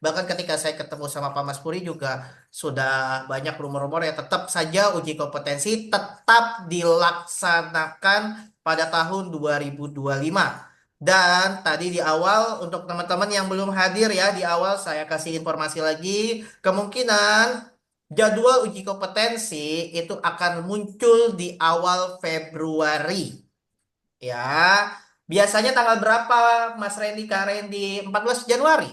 bahkan ketika saya ketemu sama Pak Mas Puri juga sudah banyak rumor-rumor ya tetap saja uji kompetensi tetap dilaksanakan pada tahun 2025. Dan tadi di awal untuk teman-teman yang belum hadir ya di awal saya kasih informasi lagi kemungkinan jadwal uji kompetensi itu akan muncul di awal Februari. Ya, biasanya tanggal berapa Mas Randy Kak Randy? 14 Januari.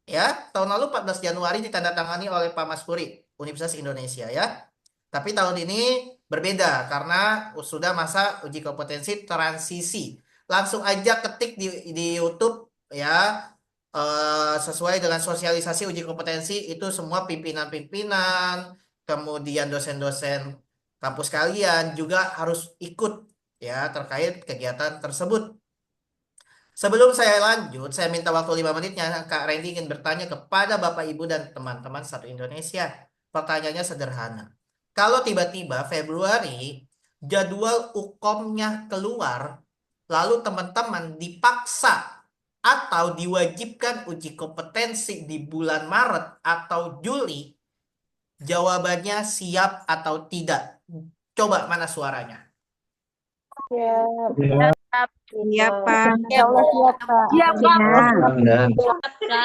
Ya, tahun lalu 14 Januari ditandatangani oleh Pak Mas Puri, Universitas Indonesia ya. Tapi tahun ini berbeda karena sudah masa uji kompetensi transisi. Langsung aja ketik di YouTube ya sesuai dengan sosialisasi uji kompetensi itu semua pimpinan-pimpinan, kemudian dosen-dosen kampus kalian juga harus ikut ya terkait kegiatan tersebut. Sebelum saya lanjut, saya minta waktu 5 menitnya. Kak Randy ingin bertanya kepada Bapak Ibu dan teman-teman satu Indonesia. Pertanyaannya sederhana. Kalau tiba-tiba Februari jadwal UKOM-nya keluar, lalu teman-teman dipaksa atau diwajibkan uji kompetensi di bulan Maret atau Juli, jawabannya siap atau tidak. Coba mana suaranya? Siap. Iya, Pak. Ya Allah, siap, Pak. Siap, Pak.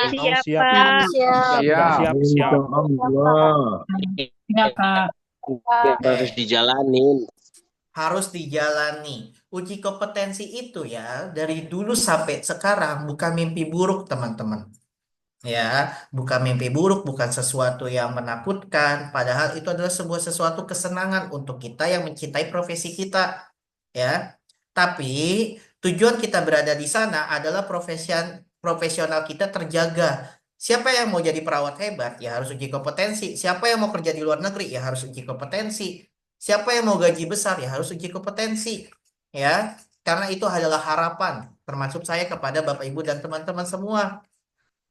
Siap, Siap. Pak. Siap. Iya, Kak. Harus dijalanin. Harus dijalani. Uji kompetensi itu ya, dari dulu sampai sekarang bukan mimpi buruk, teman-teman. Ya, bukan mimpi buruk, bukan sesuatu yang menakutkan. Padahal itu adalah sebuah sesuatu kesenangan untuk kita yang mencintai profesi kita. Ya, tapi tujuan kita berada di sana adalah profesional kita terjaga. Siapa yang mau jadi perawat hebat, ya harus uji kompetensi. Siapa yang mau kerja di luar negeri, ya harus uji kompetensi. Siapa yang mau gaji besar, ya harus uji kompetensi. Ya, karena itu adalah harapan, termasuk saya kepada Bapak Ibu dan teman-teman semua.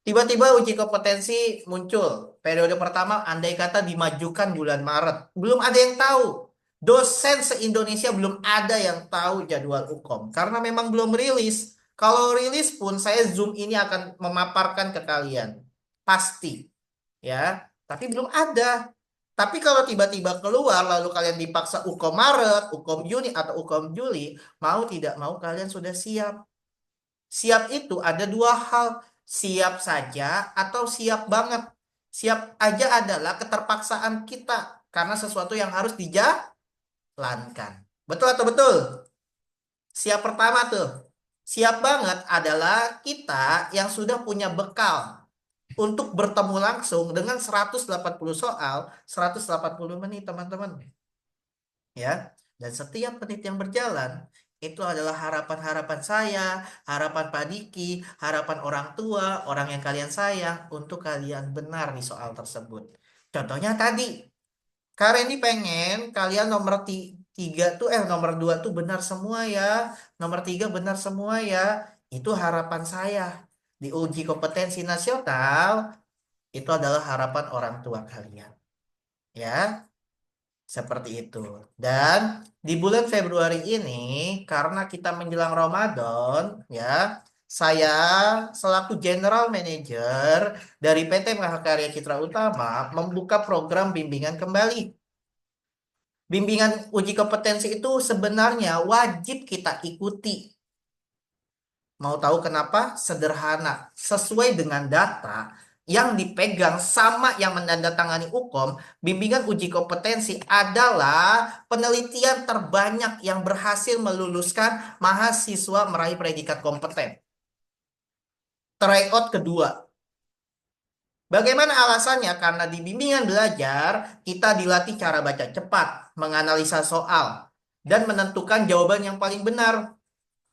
Tiba-tiba uji kompetensi muncul. Periode pertama andai kata dimajukan bulan Maret. Belum ada yang tahu. Dosen se-Indonesia belum ada yang tahu jadwal UKOM. Karena memang belum rilis. Kalau rilis pun saya Zoom ini akan memaparkan ke kalian. Pasti. Ya. Tapi belum ada. Tapi kalau tiba-tiba keluar lalu kalian dipaksa UKOM Maret, UKOM Juni atau UKOM Juli. Mau tidak mau kalian sudah siap. Siap itu ada dua hal. Siap saja atau siap banget. Siap aja adalah keterpaksaan kita. Karena sesuatu yang harus dijalankan. Betul atau betul? Siap pertama tuh. Siap banget adalah kita yang sudah punya bekal. Untuk bertemu langsung dengan 180 soal, 180 menit teman-teman. Ya. Dan setiap menit yang berjalan, itu adalah harapan-harapan saya, harapan Pak Diki, harapan orang tua, orang yang kalian sayang, untuk kalian benar di soal tersebut. Contohnya tadi, Kak Randy pengen kalian nomor 3 tuh, nomor 2 tuh benar semua ya, nomor 3 benar semua ya. Itu harapan saya. Di uji kompetensi nasional, itu adalah harapan orang tua kalian. Ya. Seperti itu. Dan di bulan Februari ini, karena kita menjelang Ramadan, ya, saya selaku General Manager dari PT Mahakarya Citra Utama membuka program bimbingan kembali. Bimbingan uji kompetensi itu sebenarnya wajib kita ikuti. Mau tahu kenapa? Sederhana. Sesuai dengan data yang dipegang sama yang menandatangani UKOM, bimbingan uji kompetensi adalah penelitian terbanyak yang berhasil meluluskan mahasiswa meraih predikat kompeten. Tryout kedua. Bagaimana alasannya? Karena di bimbingan belajar, kita dilatih cara baca cepat, menganalisa soal, dan menentukan jawaban yang paling benar.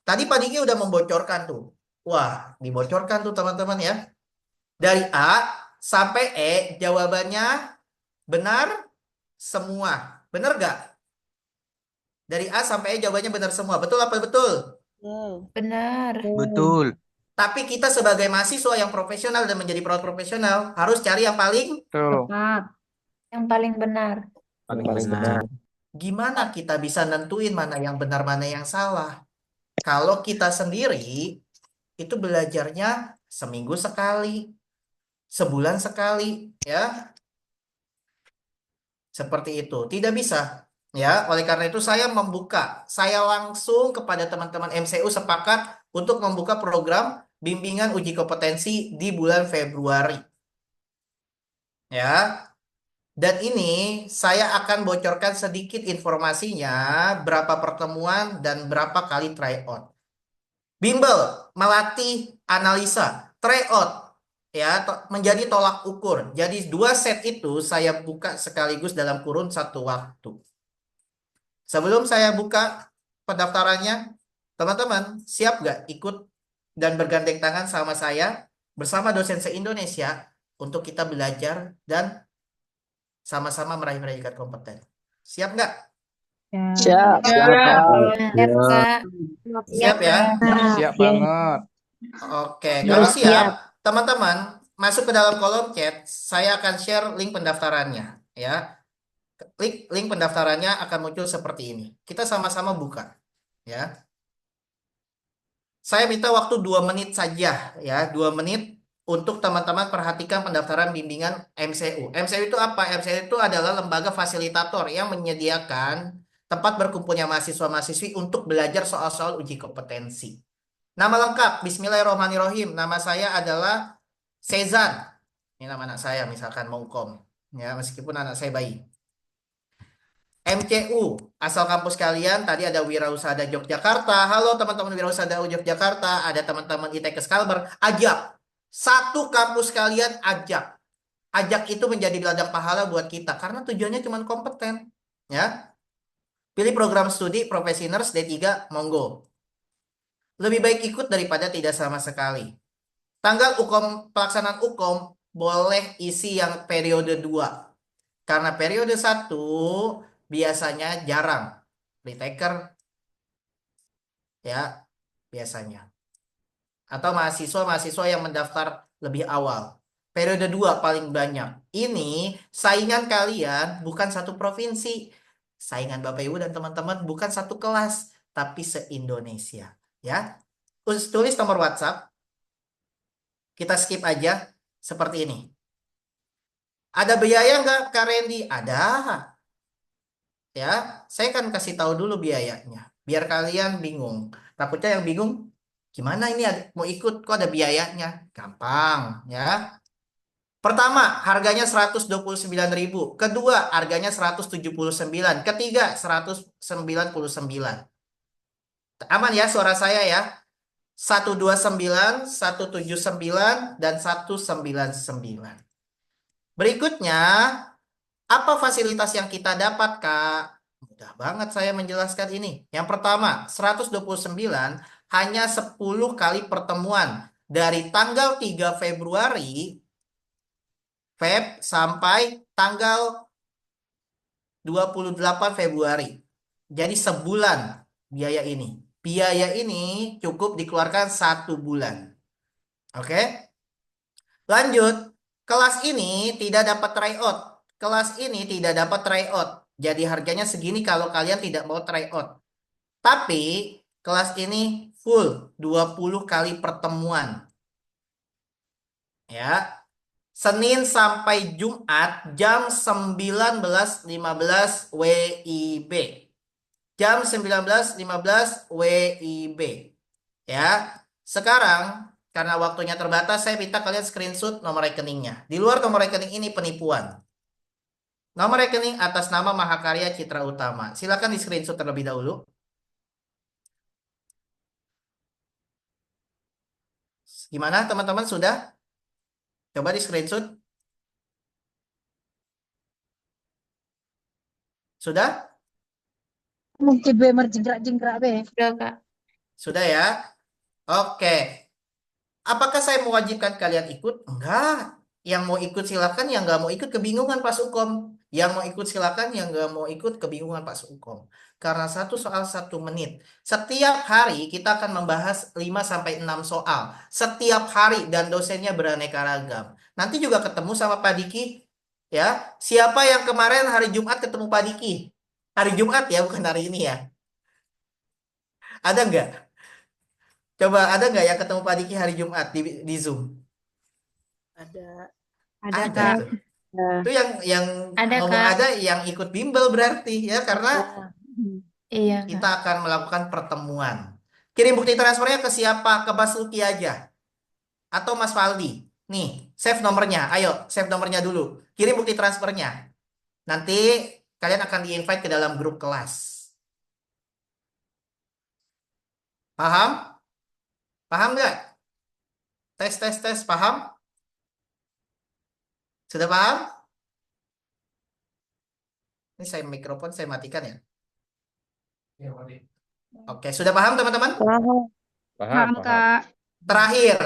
Tadi Pak Diki udah membocorkan tuh. Wah, dibocorkan tuh teman-teman ya. Dari A sampai E, jawabannya benar semua. Benar gak? Dari A sampai E jawabannya benar semua. Betul apa betul? Benar. Betul. Tapi kita sebagai mahasiswa yang profesional dan menjadi perawat profesional harus cari yang paling Betul. Tepat. Yang paling benar. Paling benar. gimana kita bisa nentuin mana yang benar, mana yang salah. Kalau kita sendiri itu belajarnya seminggu sekali, sebulan sekali, ya. Seperti itu. Tidak bisa. Ya, oleh karena itu saya langsung kepada teman-teman MCU sepakat untuk membuka program bimbingan uji kompetensi di bulan Februari. Ya. Dan ini saya akan bocorkan sedikit informasinya, berapa pertemuan dan berapa kali tryout. Bimbel melatih analisa, tryout ya menjadi tolak ukur. Jadi 2 set itu saya buka sekaligus dalam kurun 1 waktu. Sebelum saya buka pendaftarannya, teman-teman siap nggak ikut dan bergandeng tangan sama saya bersama dosen se-Indonesia untuk kita belajar dan sama-sama meraih predikat kompeten. Siap nggak? Siap. Siap, Kak. Siap ya? Siap banget. Oke, kalau siap, teman-teman masuk ke dalam kolom chat, saya akan share link pendaftarannya ya. Link pendaftarannya akan muncul seperti ini. Kita sama-sama buka ya. Saya minta waktu 2 menit saja ya, 2 menit untuk teman-teman perhatikan pendaftaran bimbingan MCU. MCU itu apa? MCU itu adalah lembaga fasilitator yang menyediakan tempat berkumpulnya mahasiswa-mahasiswi untuk belajar soal-soal uji kompetensi. Nama lengkap, Bismillahirrahmanirrahim. Nama saya adalah Sezan. Ini nama anak saya, misalkan Mongkom. Ya, meskipun anak saya bayi. MCU, asal kampus kalian, tadi ada Wirausada Yogyakarta. Halo teman-teman Wirausada Yogyakarta. Ada teman-teman ITEKes Kalbar. Ajak. Satu kampus kalian ajak. Ajak itu menjadi ladang pahala buat kita. Karena tujuannya cuma kompeten. Ya. Pilih program studi Profesi Nurse D3, monggo. Lebih baik ikut daripada tidak sama sekali. Tanggal pelaksanaan UKOM boleh isi yang periode 2. Karena periode 1 biasanya jarang. Retaker ya biasanya. Atau mahasiswa-mahasiswa yang mendaftar lebih awal. Periode 2 paling banyak. Ini saingan kalian bukan satu provinsi. Saingan Bapak Ibu dan teman-teman bukan satu kelas, tapi se-Indonesia. Ya, tulis nomor WhatsApp. Kita skip aja seperti ini. Ada biaya nggak, Kak Randy? Ada. Ya, saya akan kasih tahu dulu biayanya. Biar kalian bingung. Takutnya yang bingung, gimana ini mau ikut kok ada biayanya? Gampang, ya. Pertama, harganya 129.000. Kedua, harganya 179. Ketiga, 199. Aman ya suara saya ya. 129, 179, dan 199. Berikutnya, apa fasilitas yang kita dapat, Kak? Mudah banget saya menjelaskan ini. Yang pertama, 129 hanya 10 kali pertemuan. Dari tanggal 3 Februari sampai tanggal 28 Februari. Jadi sebulan biaya ini. Biaya ini cukup dikeluarkan 1 bulan. Oke? Lanjut. Kelas ini tidak dapat tryout. Kelas ini tidak dapat tryout. Jadi harganya segini kalau kalian tidak mau tryout. Tapi kelas ini full 20 kali pertemuan. Ya. Senin sampai Jumat jam 19.15 WIB. Jam 19.15 WIB. Ya. Sekarang karena waktunya terbatas, saya minta kalian screenshot nomor rekeningnya. Di luar nomor rekening ini penipuan. Nomor rekening atas nama Mahakarya Citra Utama. Silakan di screenshot terlebih dahulu. Gimana teman-teman, sudah? Coba di screenshot. Sudah? Mungkin be merjingkrak-jingkrak be. Udah, Kak. Sudah ya? Oke. Apakah saya mewajibkan kalian ikut? Enggak. Yang mau ikut silakan, yang nggak mau ikut kebingungan Pak Sukom. Yang mau ikut silakan, yang nggak mau ikut kebingungan Pak Sukom. Karena satu soal 1 menit. Setiap hari kita akan membahas 5 sampai 6 soal. Setiap hari dan dosennya beraneka ragam. Nanti juga ketemu sama Pak Diki. Ya, siapa yang kemarin hari Jumat ketemu Pak Diki? Hari Jumat ya, bukan hari ini ya. Ada nggak? Coba ada nggak yang ketemu Pak Diki hari Jumat di Zoom? Ada Ada, Ada Kak. tuh. Itu yang Ada, ngomong Kak. ada yang ikut bimbel berarti ya karena Iya, Kak. kita akan melakukan pertemuan. Kirim bukti transfernya ke siapa? Ke Mas Luki aja atau Mas Faldi. Nih, save nomornya. Ayo, save nomornya dulu. Kirim bukti transfernya. Nanti kalian akan di-invite ke dalam grup kelas. Paham? Paham nggak? Tes, tes, tes. Paham? Sudah paham? Ini saya mikrofon saya matikan ya. Oke, sudah paham teman-teman? Paham, Kak. Terakhir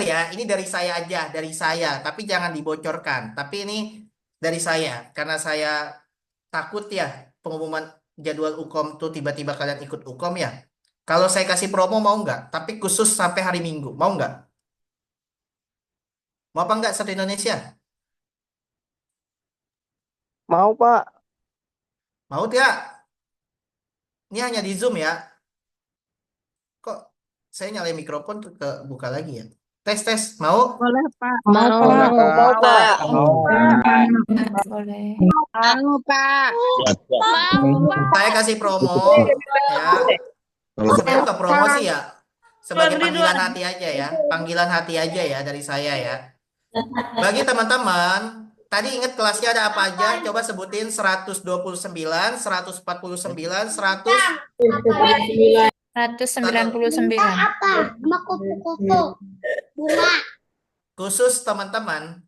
ya. Ini dari saya aja, dari saya. Tapi jangan dibocorkan. Tapi ini dari saya, karena saya takut ya pengumuman jadwal UKOM tuh tiba-tiba kalian ikut UKOM ya. Kalau saya kasih promo mau nggak? Tapi khusus sampai hari Minggu, mau nggak? Mau apa nggak satu Indonesia? Mau, Pak. Mau tidak? Ini hanya di Zoom ya. Kok saya nyalain mikrofon tuh ke buka lagi ya? Tes tes, mau? Boleh, Pak. Mau, Boleh, Pak. Mau, Pak. Boleh. Mau, Pak. Saya kasih promo ya. Sebenarnya bukan promosi ya. Sebagai panggilan hati aja ya. Panggilan hati aja ya dari saya ya. Bagi teman-teman, tadi ingat kelasnya ada apa aja? Coba sebutin 129, 149, 100. 199. Sama kupu-kupu. Bunga. Khusus teman-teman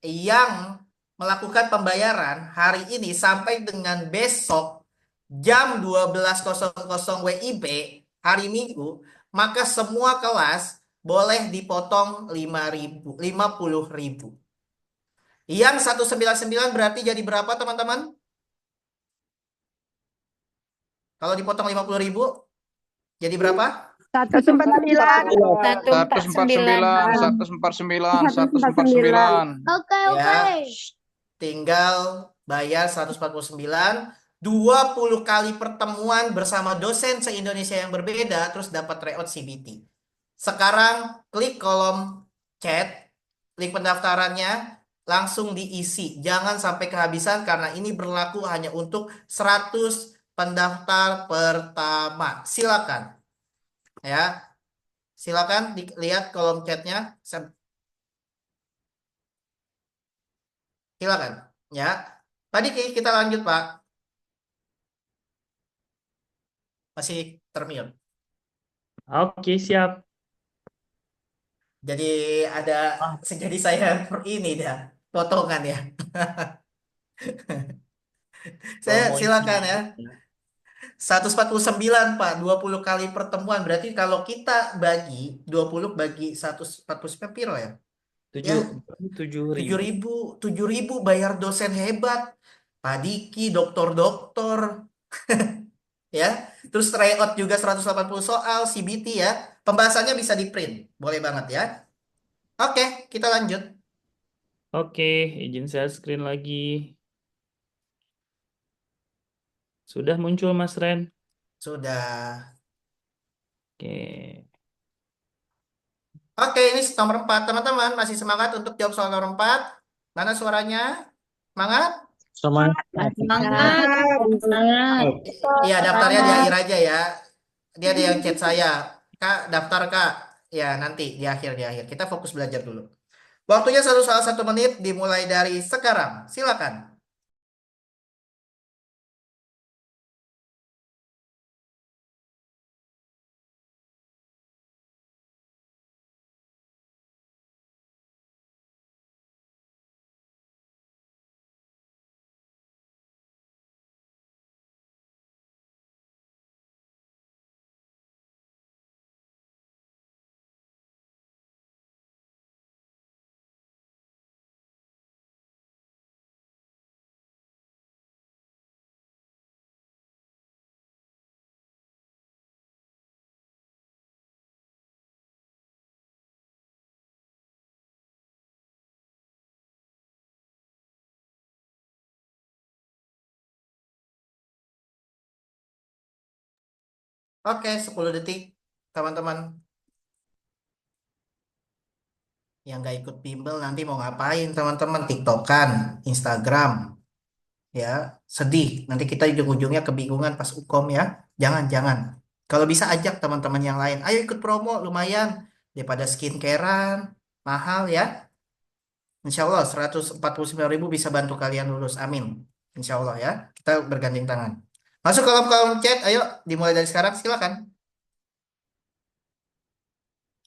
yang melakukan pembayaran hari ini sampai dengan besok jam 12.00 WIB hari Minggu, maka semua kelas boleh dipotong 50.000. Yang 199 berarti jadi berapa teman-teman? Kalau dipotong 50.000 jadi berapa? 149. 149. Oke, Ya, oke. tinggal bayar 149, 20 kali pertemuan bersama dosen se-Indonesia yang berbeda, terus dapat tryout CBT. Sekarang klik kolom chat, link pendaftarannya, langsung diisi. Jangan sampai kehabisan karena ini berlaku hanya untuk 100 pendaftar pertama. Silakan. Ya. Silakan dilihat kolom chatnya. Silakan. Ya. Tadi kita lanjut, Pak. Masih termute. Oke, siap. Jadi ada jadi saya ini dah potongan ya. Saya Promonya silakan ya. ya. 149 Pak, 20 kali pertemuan. Berarti kalau kita bagi 20 bagi 149 piro ya? Ya, 7.000. 7.000 bayar dosen hebat. Pak Diki, doktor-doktor. Ya, terus tryout juga 180 soal CBT ya. Pembahasannya bisa di print. Boleh banget ya. Oke, kita lanjut. Oke, izin share screen lagi. Sudah muncul Mas Ren? Sudah. Oke. Oke, ini nomor 4. Teman-teman, masih semangat untuk jawab soal nomor 4? Mana suaranya? Semangat? Semangat. Iya, daftarnya di akhir aja ya. Dia ada yang chat saya. Kak, daftar Kak. Ya, nanti di akhir. Kita fokus belajar dulu. Waktunya satu soal 1 menit dimulai dari sekarang. Silakan. Oke, 10 detik, teman-teman. Yang nggak ikut bimbel nanti mau ngapain, teman-teman? TikTokan, Instagram, ya. Sedih. Nanti kita ujung-ujungnya kebingungan pas UKOM ya. Jangan. Kalau bisa ajak teman-teman yang lain. Ayo ikut promo, lumayan. Daripada skincarean, mahal ya. Insya Allah 149.000 bisa bantu kalian lulus. Amin. Insya Allah ya. Kita bergandeng tangan. Masuk kolom-kolom chat. Ayo dimulai dari sekarang. Silakan.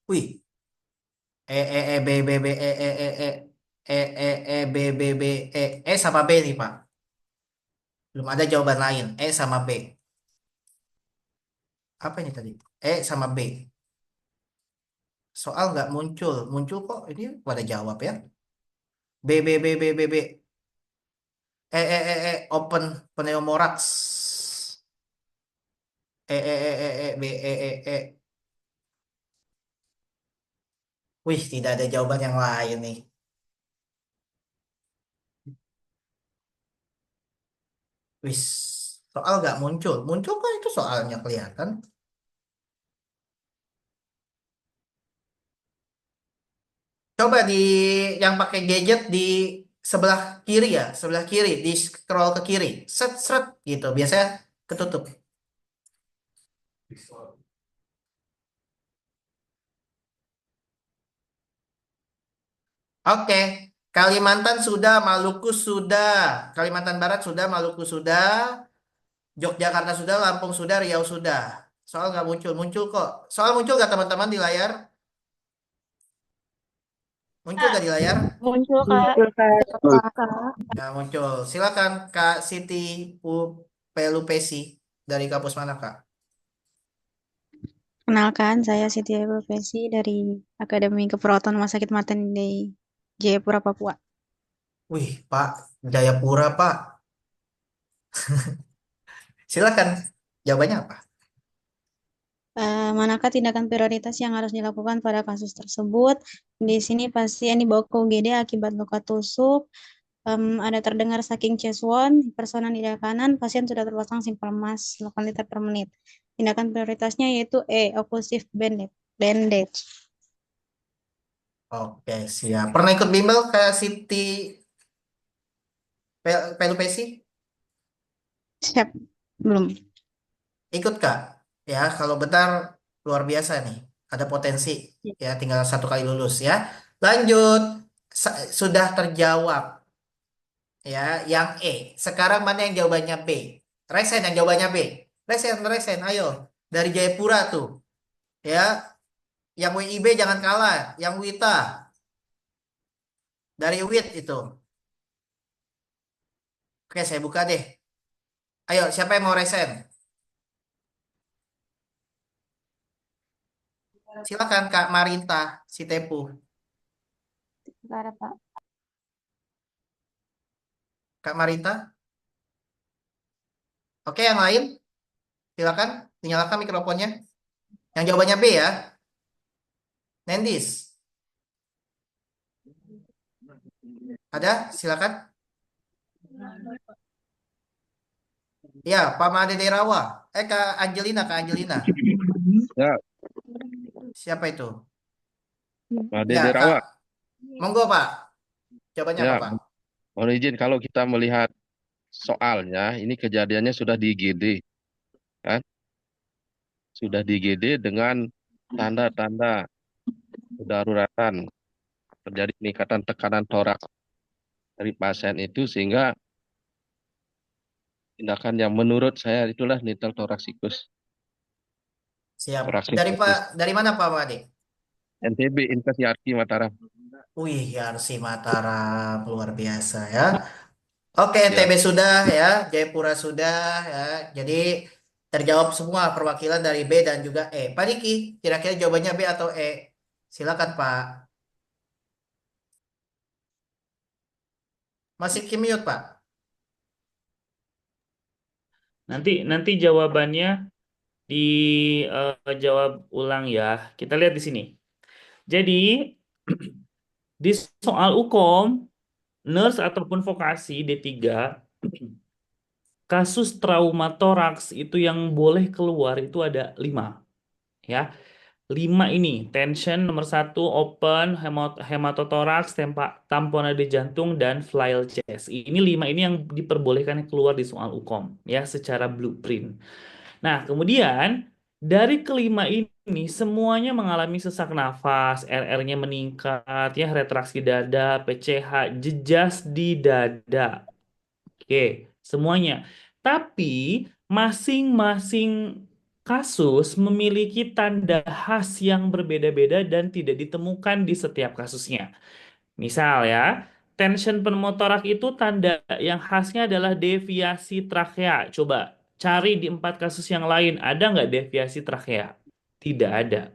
Wih. B B B B sama B nih Pak. Belum ada jawaban lain. Sama B. Apa ini tadi? Sama B. Soal nggak muncul. Muncul kok. Ini pada jawab ya. B. Open pneumothorax. B. Wih, tidak ada jawaban yang lain nih. Wih, soal nggak muncul. Muncul kan itu soalnya kelihatan. Coba di yang pakai gadget di sebelah kiri ya, sebelah kiri, di scroll ke kiri, set set gitu. Biasanya ketutup. Oke, Kalimantan sudah, Maluku sudah, Kalimantan Barat sudah, Maluku sudah, Yogyakarta sudah, Lampung sudah, Riau sudah. Soal nggak muncul, muncul kok. Soal muncul nggak teman-teman di layar? Muncul nggak di layar? Muncul Kak. Nggak muncul. Silakan Kak Siti Pelupesi dari kampus mana Kak? Kenalkan, saya Siti Profesi dari Akademi Keperawatan Rumah Sakit Martin di Jayapura, Papua. Wih, Pak, Jayapura, Pak. Silakan. Jawabannya apa? Manakah tindakan prioritas yang harus dilakukan pada kasus tersebut? Di sini pasien dibawa ke UGD akibat luka tusuk, ada terdengar saking chest wound, personal di dada kanan, pasien sudah terpasang simpel emas 8 liter per menit. Tindakan prioritasnya yaitu occlusive bandage. Oke, siap. Pernah ikut bimbel kayak Siti Pelupesi? Siap, belum. Ikut Kak. Ya, kalau benar luar biasa nih. Ada potensi. Ya, tinggal 1 kali lulus ya. Lanjut. Sudah terjawab. Ya, yang E. Sekarang mana yang jawabannya B? Resen yang jawabannya B. Resen. Ayo. Dari Jayapura tuh. Ya, yang WIB jangan kalah. Yang WITA. Dari WIT itu. Oke, saya buka deh. Ayo, siapa yang mau resen? Silakan Kak Marinta, si Tepu. Nggak ada, Pak. Kak Marinta. Oke, yang lain? Silakan, dinyalakan mikrofonnya. Yang jawabannya B ya. Nendis. Ada? Silakan. Ya, Pak Made Derawa. Kak Angelina. Ya, Siapa itu? Made Ya, Derawa. Kak. Monggo, Pak. Jawabannya Ya, apa, Pak? mohon izin kalau kita melihat soalnya, ini kejadiannya sudah di IGD, kan? Sudah di IGD dengan tanda-tanda kedaruratan, terjadi peningkatan tekanan toraks dari pasien itu sehingga tindakan yang menurut saya itulah nitel thoracikus. Siap. Thoracitis. Dari mana Pak Made? NTB, Inkas Yarki, Mataram. Wih, Yarsi Mataram. Luar biasa ya. Oke, Ya. NTB sudah ya, Jayapura sudah ya. Jadi terjawab semua perwakilan dari B dan juga E. Pak Diki, kira-kira jawabannya B atau E? Silakan Pak. Masih mute Pak. Nanti jawabannya dijawab ulang ya. Kita lihat di sini. Jadi di soal UKOM, nurse ataupun vokasi D3 kasus trauma toraks itu yang boleh keluar itu ada 5 ya. 5 ini, tension nomor 1, open, hematotoraks, tamponade jantung, dan flail chest. Ini 5 ini yang diperbolehkan keluar di soal UKOM ya secara blueprint. Nah, kemudian dari kelima ini semuanya mengalami sesak nafas, RR-nya meningkat, ya retraksi dada, PCH, jejas di dada. Oke, semuanya. Tapi masing-masing kasus memiliki tanda khas yang berbeda-beda dan tidak ditemukan di setiap kasusnya. Misal ya, tension pneumotorak itu tanda yang khasnya adalah deviasi trakea. Coba cari di 4 kasus yang lain, ada nggak deviasi trakea? Tidak ada.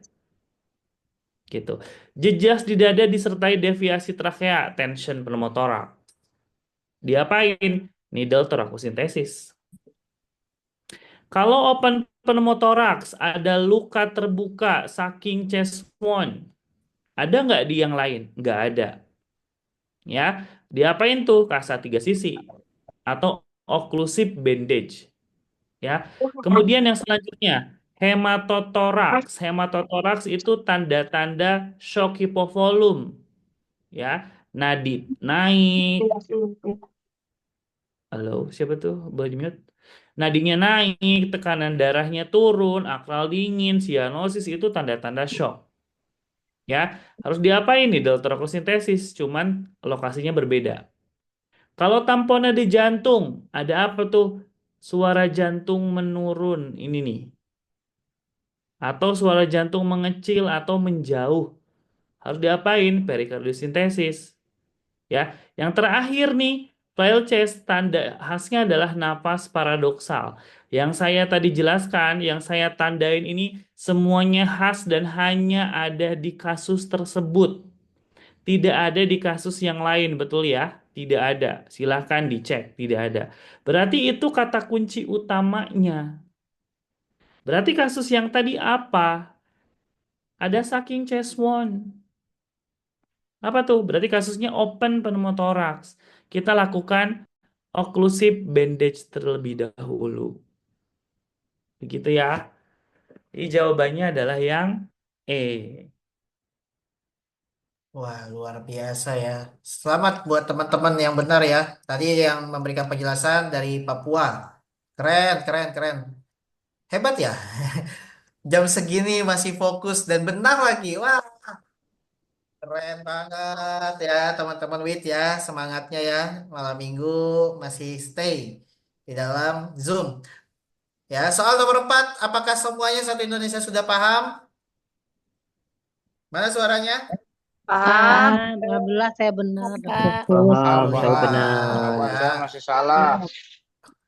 Gitu. Jejas di dada disertai deviasi trakea, tension pneumotorak. Diapain? Needle torakosintesis. Kalau open pneumotoraks, ada luka terbuka saking chest wound. Ada nggak di yang lain? Nggak ada. Ya, diapain tuh? Kasa 3 sisi atau occlusive bandage. Ya. Kemudian yang selanjutnya, hematotoraks. Hematotoraks itu tanda-tanda shock hipovolum. Ya, nadi naik. Halo, siapa tuh? Boleh di-mute? Nadinya naik, tekanan darahnya turun, akral dingin, sianosis itu tanda-tanda shock. Ya, harus diapain nih torakosintesis, cuman lokasinya berbeda. Kalau tamponnya di jantung, ada apa tuh? Suara jantung menurun, ini nih. Atau suara jantung mengecil atau menjauh. Harus diapain? Perikardiosintesis. Ya, yang terakhir nih, flail chest tanda khasnya adalah napas paradoksal. Yang saya tadi jelaskan, yang saya tandain ini semuanya khas dan hanya ada di kasus tersebut. Tidak ada di kasus yang lain, betul ya? Tidak ada. Silahkan dicek, tidak ada. Berarti itu kata kunci utamanya. Berarti kasus yang tadi apa? Ada saking chest wound. Apa tuh? Berarti kasusnya open pneumotoraks. Kita lakukan occlusive bandage terlebih dahulu. Begitu ya. Jadi jawabannya adalah yang E. Wah, luar biasa ya. Selamat buat teman-teman yang benar ya. Tadi yang memberikan penjelasan dari Papua. Keren, keren, keren. Hebat ya. Jam segini masih fokus dan benar lagi. Wah, keren banget ya teman-teman WIT ya. Semangatnya ya. Malam minggu masih stay di dalam Zoom. Ya, soal nomor 4. Apakah semuanya satu Indonesia sudah paham? Mana suaranya? Paham. Alhamdulillah saya benar. Pak. Paham, saya Wah, benar. ya. masih salah.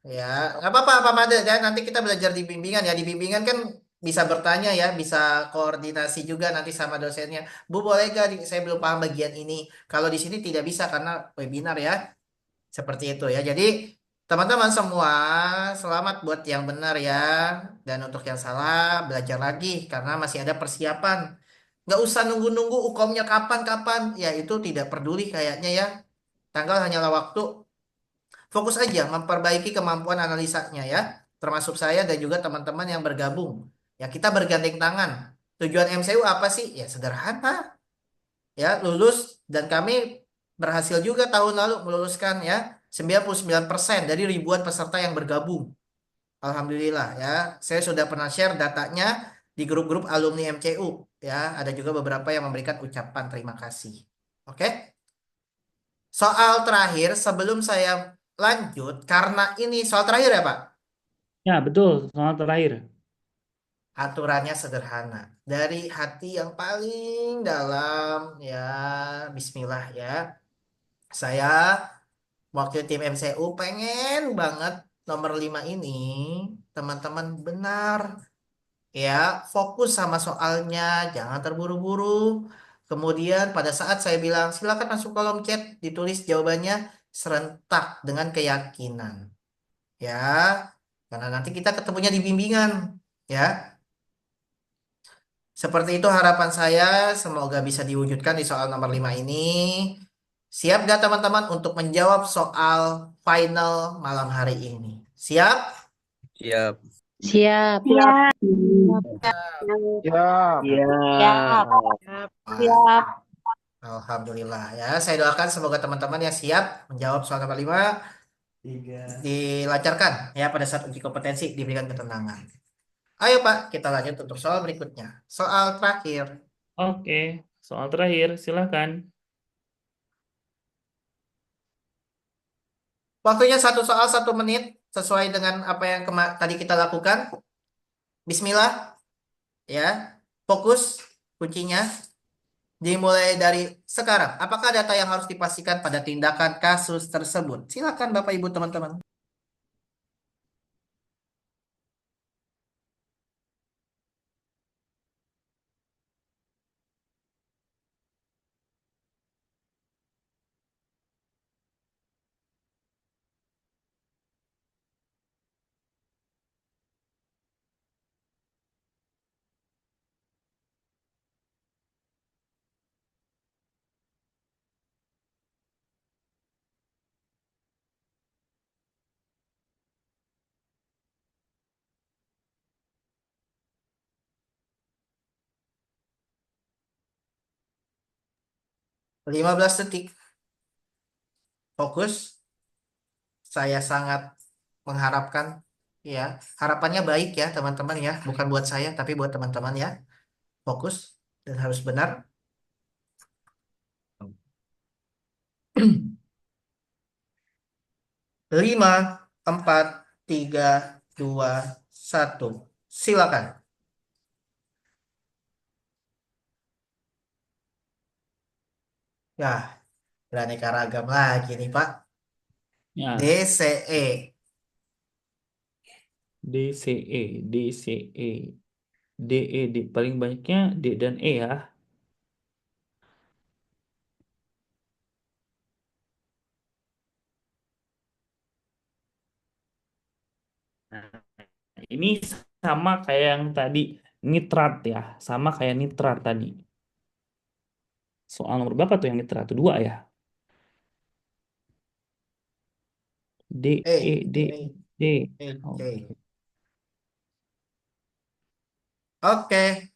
Ya, nggak apa-apa Pak Made. Dan nanti kita belajar di bimbingan ya. Di bimbingan kan bisa bertanya ya, bisa koordinasi juga nanti sama dosennya. Bu, boleh gak saya belum paham bagian ini. Kalau di sini tidak bisa karena webinar ya. Seperti itu ya. Jadi teman-teman semua, selamat buat yang benar ya. Dan untuk yang salah, belajar lagi karena masih ada persiapan. Nggak usah nunggu-nunggu UKOM-nya kapan-kapan. Ya itu tidak peduli kayaknya ya. Tanggal hanyalah waktu. Fokus aja memperbaiki kemampuan analisanya ya. Termasuk saya dan juga teman-teman yang bergabung. Ya kita bergandeng tangan. Tujuan MCU apa sih? Ya sederhana. Ya lulus dan kami berhasil juga tahun lalu meluluskan ya 99% dari ribuan peserta yang bergabung. Alhamdulillah ya. Saya sudah pernah share datanya di grup-grup alumni MCU ya. Ada juga beberapa yang memberikan ucapan terima kasih. Oke. Soal terakhir sebelum saya lanjut karena ini soal terakhir ya Pak. Ya, betul. Soal terakhir. Aturannya sederhana. Dari hati yang paling dalam ya bismillah ya. Saya wakil tim MCU pengen banget nomor 5 ini teman-teman benar ya fokus sama soalnya, jangan terburu-buru. Kemudian pada saat saya bilang silakan masuk kolom chat, ditulis jawabannya serentak dengan keyakinan. Ya, karena nanti kita ketemunya di bimbingan ya. Seperti itu harapan saya, semoga bisa diwujudkan di soal nomor 5 ini. Siap gak teman-teman untuk menjawab soal final malam hari ini? Siap? Siap. Siap. Siap. Siap. Siap. Siap. Alhamdulillah ya. Saya doakan semoga teman-teman yang siap menjawab soal nomor 5 dilancarkan ya pada saat uji kompetensi diberikan ketenangan. Ayo Pak, kita lanjut untuk soal berikutnya. Soal terakhir. Oke, soal terakhir, silakan. Waktunya satu soal 1 menit sesuai dengan apa yang tadi kita lakukan. Bismillah ya. Fokus kuncinya. Dimulai dari sekarang. Apakah data yang harus dipastikan pada tindakan kasus tersebut? Silakan Bapak Ibu teman-teman. Oke. 15 detik. Fokus. Saya sangat mengharapkan ya, harapannya baik ya teman-teman ya, bukan buat saya tapi buat teman-teman ya. Fokus dan harus benar. 5, 4, 3, 2, 1. Silakan. Ya, beraneka ragam lagi nih Pak. Ya, DCE. DCE, DCE, DE, D. Paling banyaknya D dan E ya. Nah, ini sama kayak yang tadi, nitrat ya. Sama kayak nitrat tadi. Soal nomor berapa tuh yang nitrat? Itu 2 ya. D, E, D, D. Oke. Oke.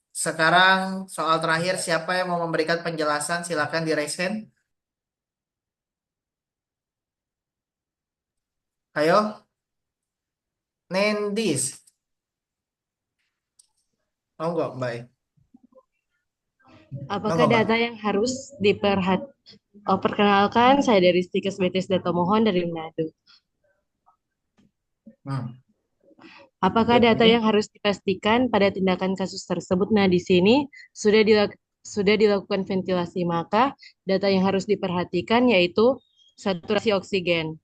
Sekarang soal terakhir, siapa yang mau memberikan penjelasan? Silakan di raise hand. Ayo. Nendis. Oh enggak, baik. Apakah Monggo, Mbak. data yang harus perkenalkan, saya dari Stikes BTS Data Mohon dari Manado. Apakah data yang harus dipastikan pada tindakan kasus tersebut? Nah, di sini sudah dilakukan ventilasi, maka data yang harus diperhatikan yaitu saturasi oksigen.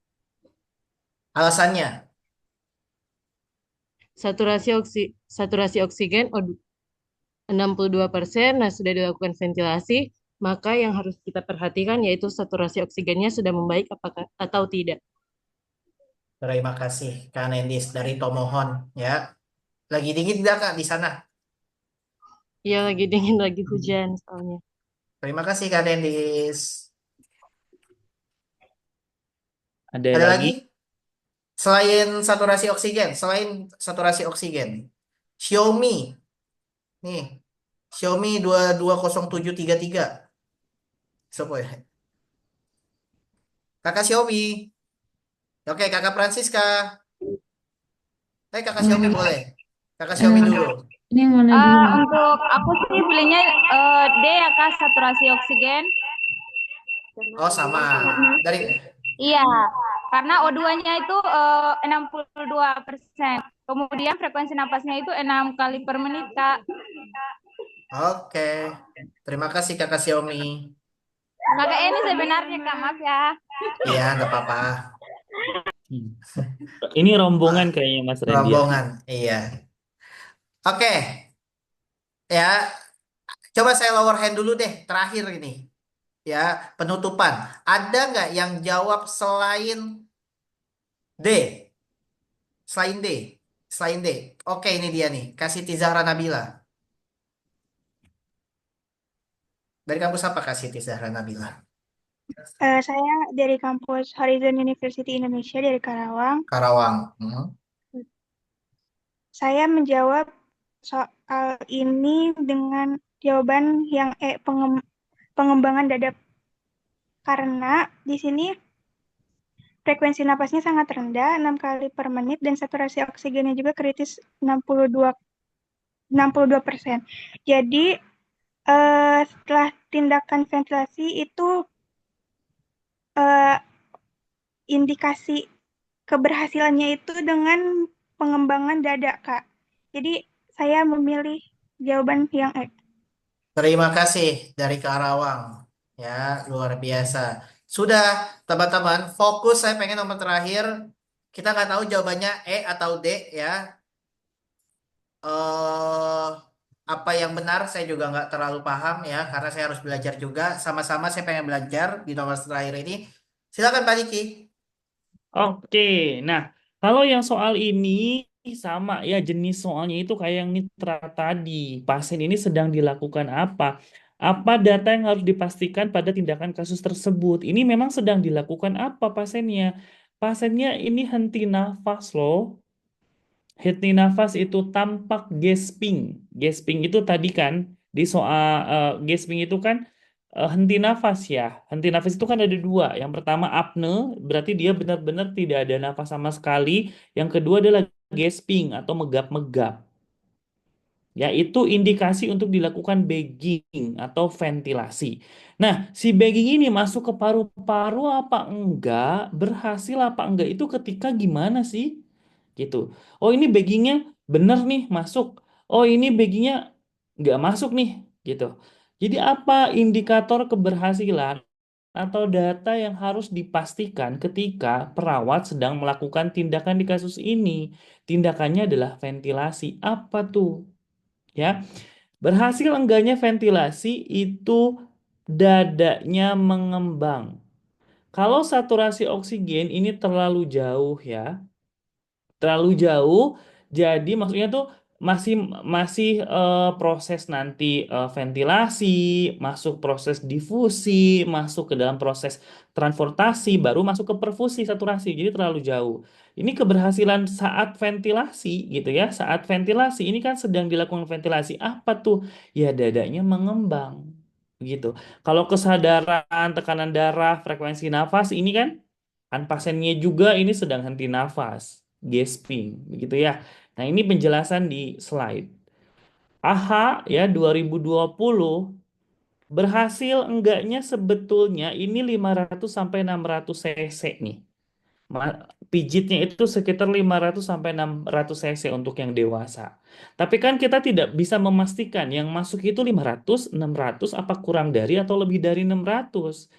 Alasannya? Saturasi oksigen 62%, nah sudah dilakukan ventilasi, maka yang harus kita perhatikan yaitu saturasi oksigennya sudah membaik apakah atau tidak. Terima kasih Kak Nendis dari Tomohon ya. Lagi dingin tidak Kak di sana? Iya, lagi dingin, lagi hujan soalnya. Terima kasih Kak Nendis. Ada Ada lagi? lagi? Selain saturasi oksigen. Xiaomi. Nih. Xiaomi 220733. Siapa ya? Kakak Xiaomi. Oke, Kakak Francisca. Kakak Xiaomi boleh. Kakak Xiaomi dulu. Ini yang mana dulu? Untuk aku sih pilihnya D ya Kak, saturasi oksigen. Oh, sama. Dari Iya, karena O2-nya itu 62%. Kemudian frekuensi napasnya itu 6 kali per menit, Kak. Oke. Terima kasih Kakak Xiaomi. Kakak ini sebenarnya, Kak, maaf ya. Iya, nggak apa-apa. Ini rombongan kayaknya Mas Randy. Rombongan, iya. Oke. Ya, coba saya lower hand dulu deh, terakhir ini. Ya, penutupan. Ada nggak yang jawab selain D? Selain D? Selain D. Oke, ini dia nih. Kasih Zahra Nabila. Dari kampus apa Kak Siti Zahra Nabila? Saya dari kampus Horizon University Indonesia dari Karawang. Karawang. Saya menjawab soal ini dengan jawaban yang pengembangan dada, karena di sini frekuensi napasnya sangat rendah, 6 kali per menit, dan saturasi oksigennya juga kritis 62%. Jadi setelah tindakan ventilasi itu indikasi keberhasilannya itu dengan pengembangan dada, Kak. Jadi saya memilih jawaban yang Terima kasih dari Karawang. Ya, luar biasa. Sudah, teman-teman, fokus saya pengen nomor terakhir. Kita nggak tahu jawabannya E atau D ya. Apa yang benar saya juga nggak terlalu paham ya, karena saya harus belajar juga. Sama-sama saya pengen belajar di nomor terakhir ini. Silakan Pak Diki. Oke, nah kalau yang soal ini sama ya, jenis soalnya itu kayak yang mitra tadi. Pasien ini sedang dilakukan apa? Apa data yang harus dipastikan pada tindakan kasus tersebut? Ini memang sedang dilakukan apa pasiennya? Pasiennya ini henti nafas loh. Henti nafas itu tampak gasping. Gasping itu tadi kan di soal gasping itu kan henti nafas ya. Henti nafas itu kan ada dua. Yang pertama apne, berarti dia benar-benar tidak ada nafas sama sekali. Yang kedua adalah gasping atau megap-megap. Ya, itu indikasi untuk dilakukan bagging atau ventilasi. Nah, si bagging ini masuk ke paru-paru apa enggak, berhasil apa enggak, itu ketika gimana sih? Gitu. Oh, ini baggingnya bener nih, masuk. Oh, ini baggingnya enggak masuk nih, gitu. Jadi apa indikator keberhasilan atau data yang harus dipastikan ketika perawat sedang melakukan tindakan di kasus ini? Tindakannya adalah ventilasi. Apa tuh? Ya, berhasil enggaknya ventilasi itu dadanya mengembang. Kalau saturasi oksigen ini terlalu jauh ya, terlalu jauh, jadi maksudnya tuh masih masih proses nanti ventilasi, masuk proses difusi, masuk ke dalam proses transportasi, baru masuk ke perfusi saturasi, jadi terlalu jauh. Ini keberhasilan saat ventilasi gitu ya, saat ventilasi ini kan sedang dilakukan ventilasi apa tuh? Ya dadanya mengembang gitu. Kalau kesadaran, tekanan darah, frekuensi nafas ini kan pasiennya juga ini sedang henti nafas, gasping, begitu ya. Nah, ini penjelasan di slide. AHA ya 2020 berhasil enggaknya sebetulnya ini 500 sampai 600 cc nih. Pijitnya itu sekitar 500 sampai 600 cc untuk yang dewasa. Tapi kan kita tidak bisa memastikan yang masuk itu 500, 600 apa kurang dari atau lebih dari 600.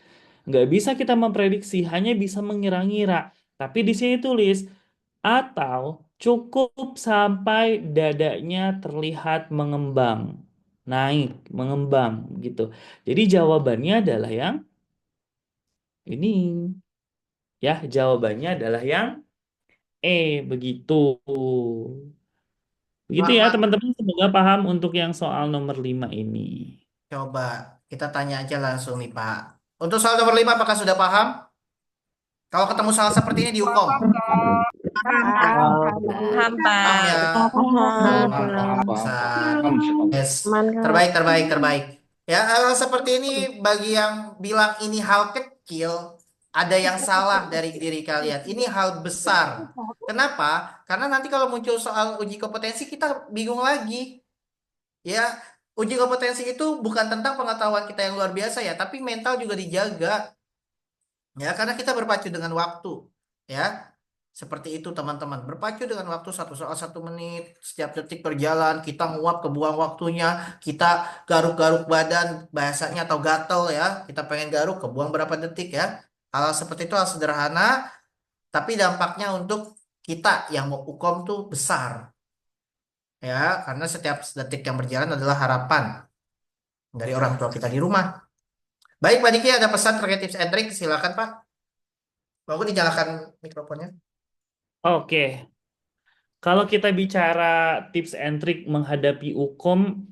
Nggak bisa kita memprediksi, hanya bisa mengira-ngira. Tapi di sini tulis, atau cukup sampai dadanya terlihat mengembang, naik, mengembang gitu. Jadi jawabannya adalah yang ini. Ya, jawabannya adalah yang E, begitu. Begitu ya, Pak, teman-teman. Semoga paham untuk yang soal nomor 5 ini. coba kita tanya aja langsung nih Pak. Untuk soal nomor 5 apakah sudah paham? Kalau ketemu soal seperti ini dihukum. Paham, Pak. Paham ya? Yes. Terbaik. Ya, hal seperti ini bagi yang bilang ini hal kecil, ada yang salah dari diri kalian. Ini hal besar. Kenapa? Karena nanti kalau muncul soal uji kompetensi kita bingung lagi. Ya, uji kompetensi itu bukan tentang pengetahuan kita yang luar biasa ya, tapi mental juga dijaga. Ya, karena kita berpacu dengan waktu. Ya, seperti itu teman-teman. Berpacu dengan waktu 1 soal 1 menit. Setiap detik berjalan, kita nguap kebuang waktunya. Kita garuk-garuk badan, bahasanya atau gatel ya. Kita pengen garuk, kebuang berapa detik ya. Hal seperti itu hal sederhana, tapi dampaknya untuk kita yang mau ukom tuh besar. Ya, karena setiap detik yang berjalan adalah harapan dari orang tua kita di rumah. Baik, Pak Diki, ada pesan terkait tips and trick? Silakan, Pak. Mau dinyalakan mikrofonnya? Oke. Kalau kita bicara tips and trick menghadapi ukom,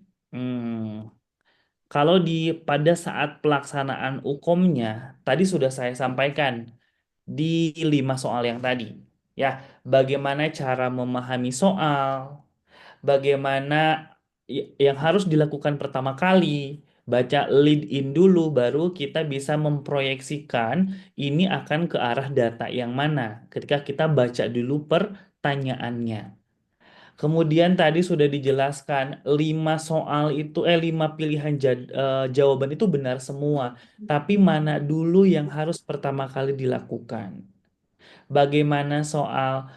Kalau pada saat pelaksanaan UKOM-nya, tadi sudah saya sampaikan di 5 soal yang tadi. Ya, bagaimana cara memahami soal, bagaimana yang harus dilakukan pertama kali, baca lead in dulu, baru kita bisa memproyeksikan ini akan ke arah data yang mana ketika kita baca dulu pertanyaannya. Kemudian tadi sudah dijelaskan 5 pilihan jawaban itu benar semua. Tapi mana dulu yang harus pertama kali dilakukan? Bagaimana soal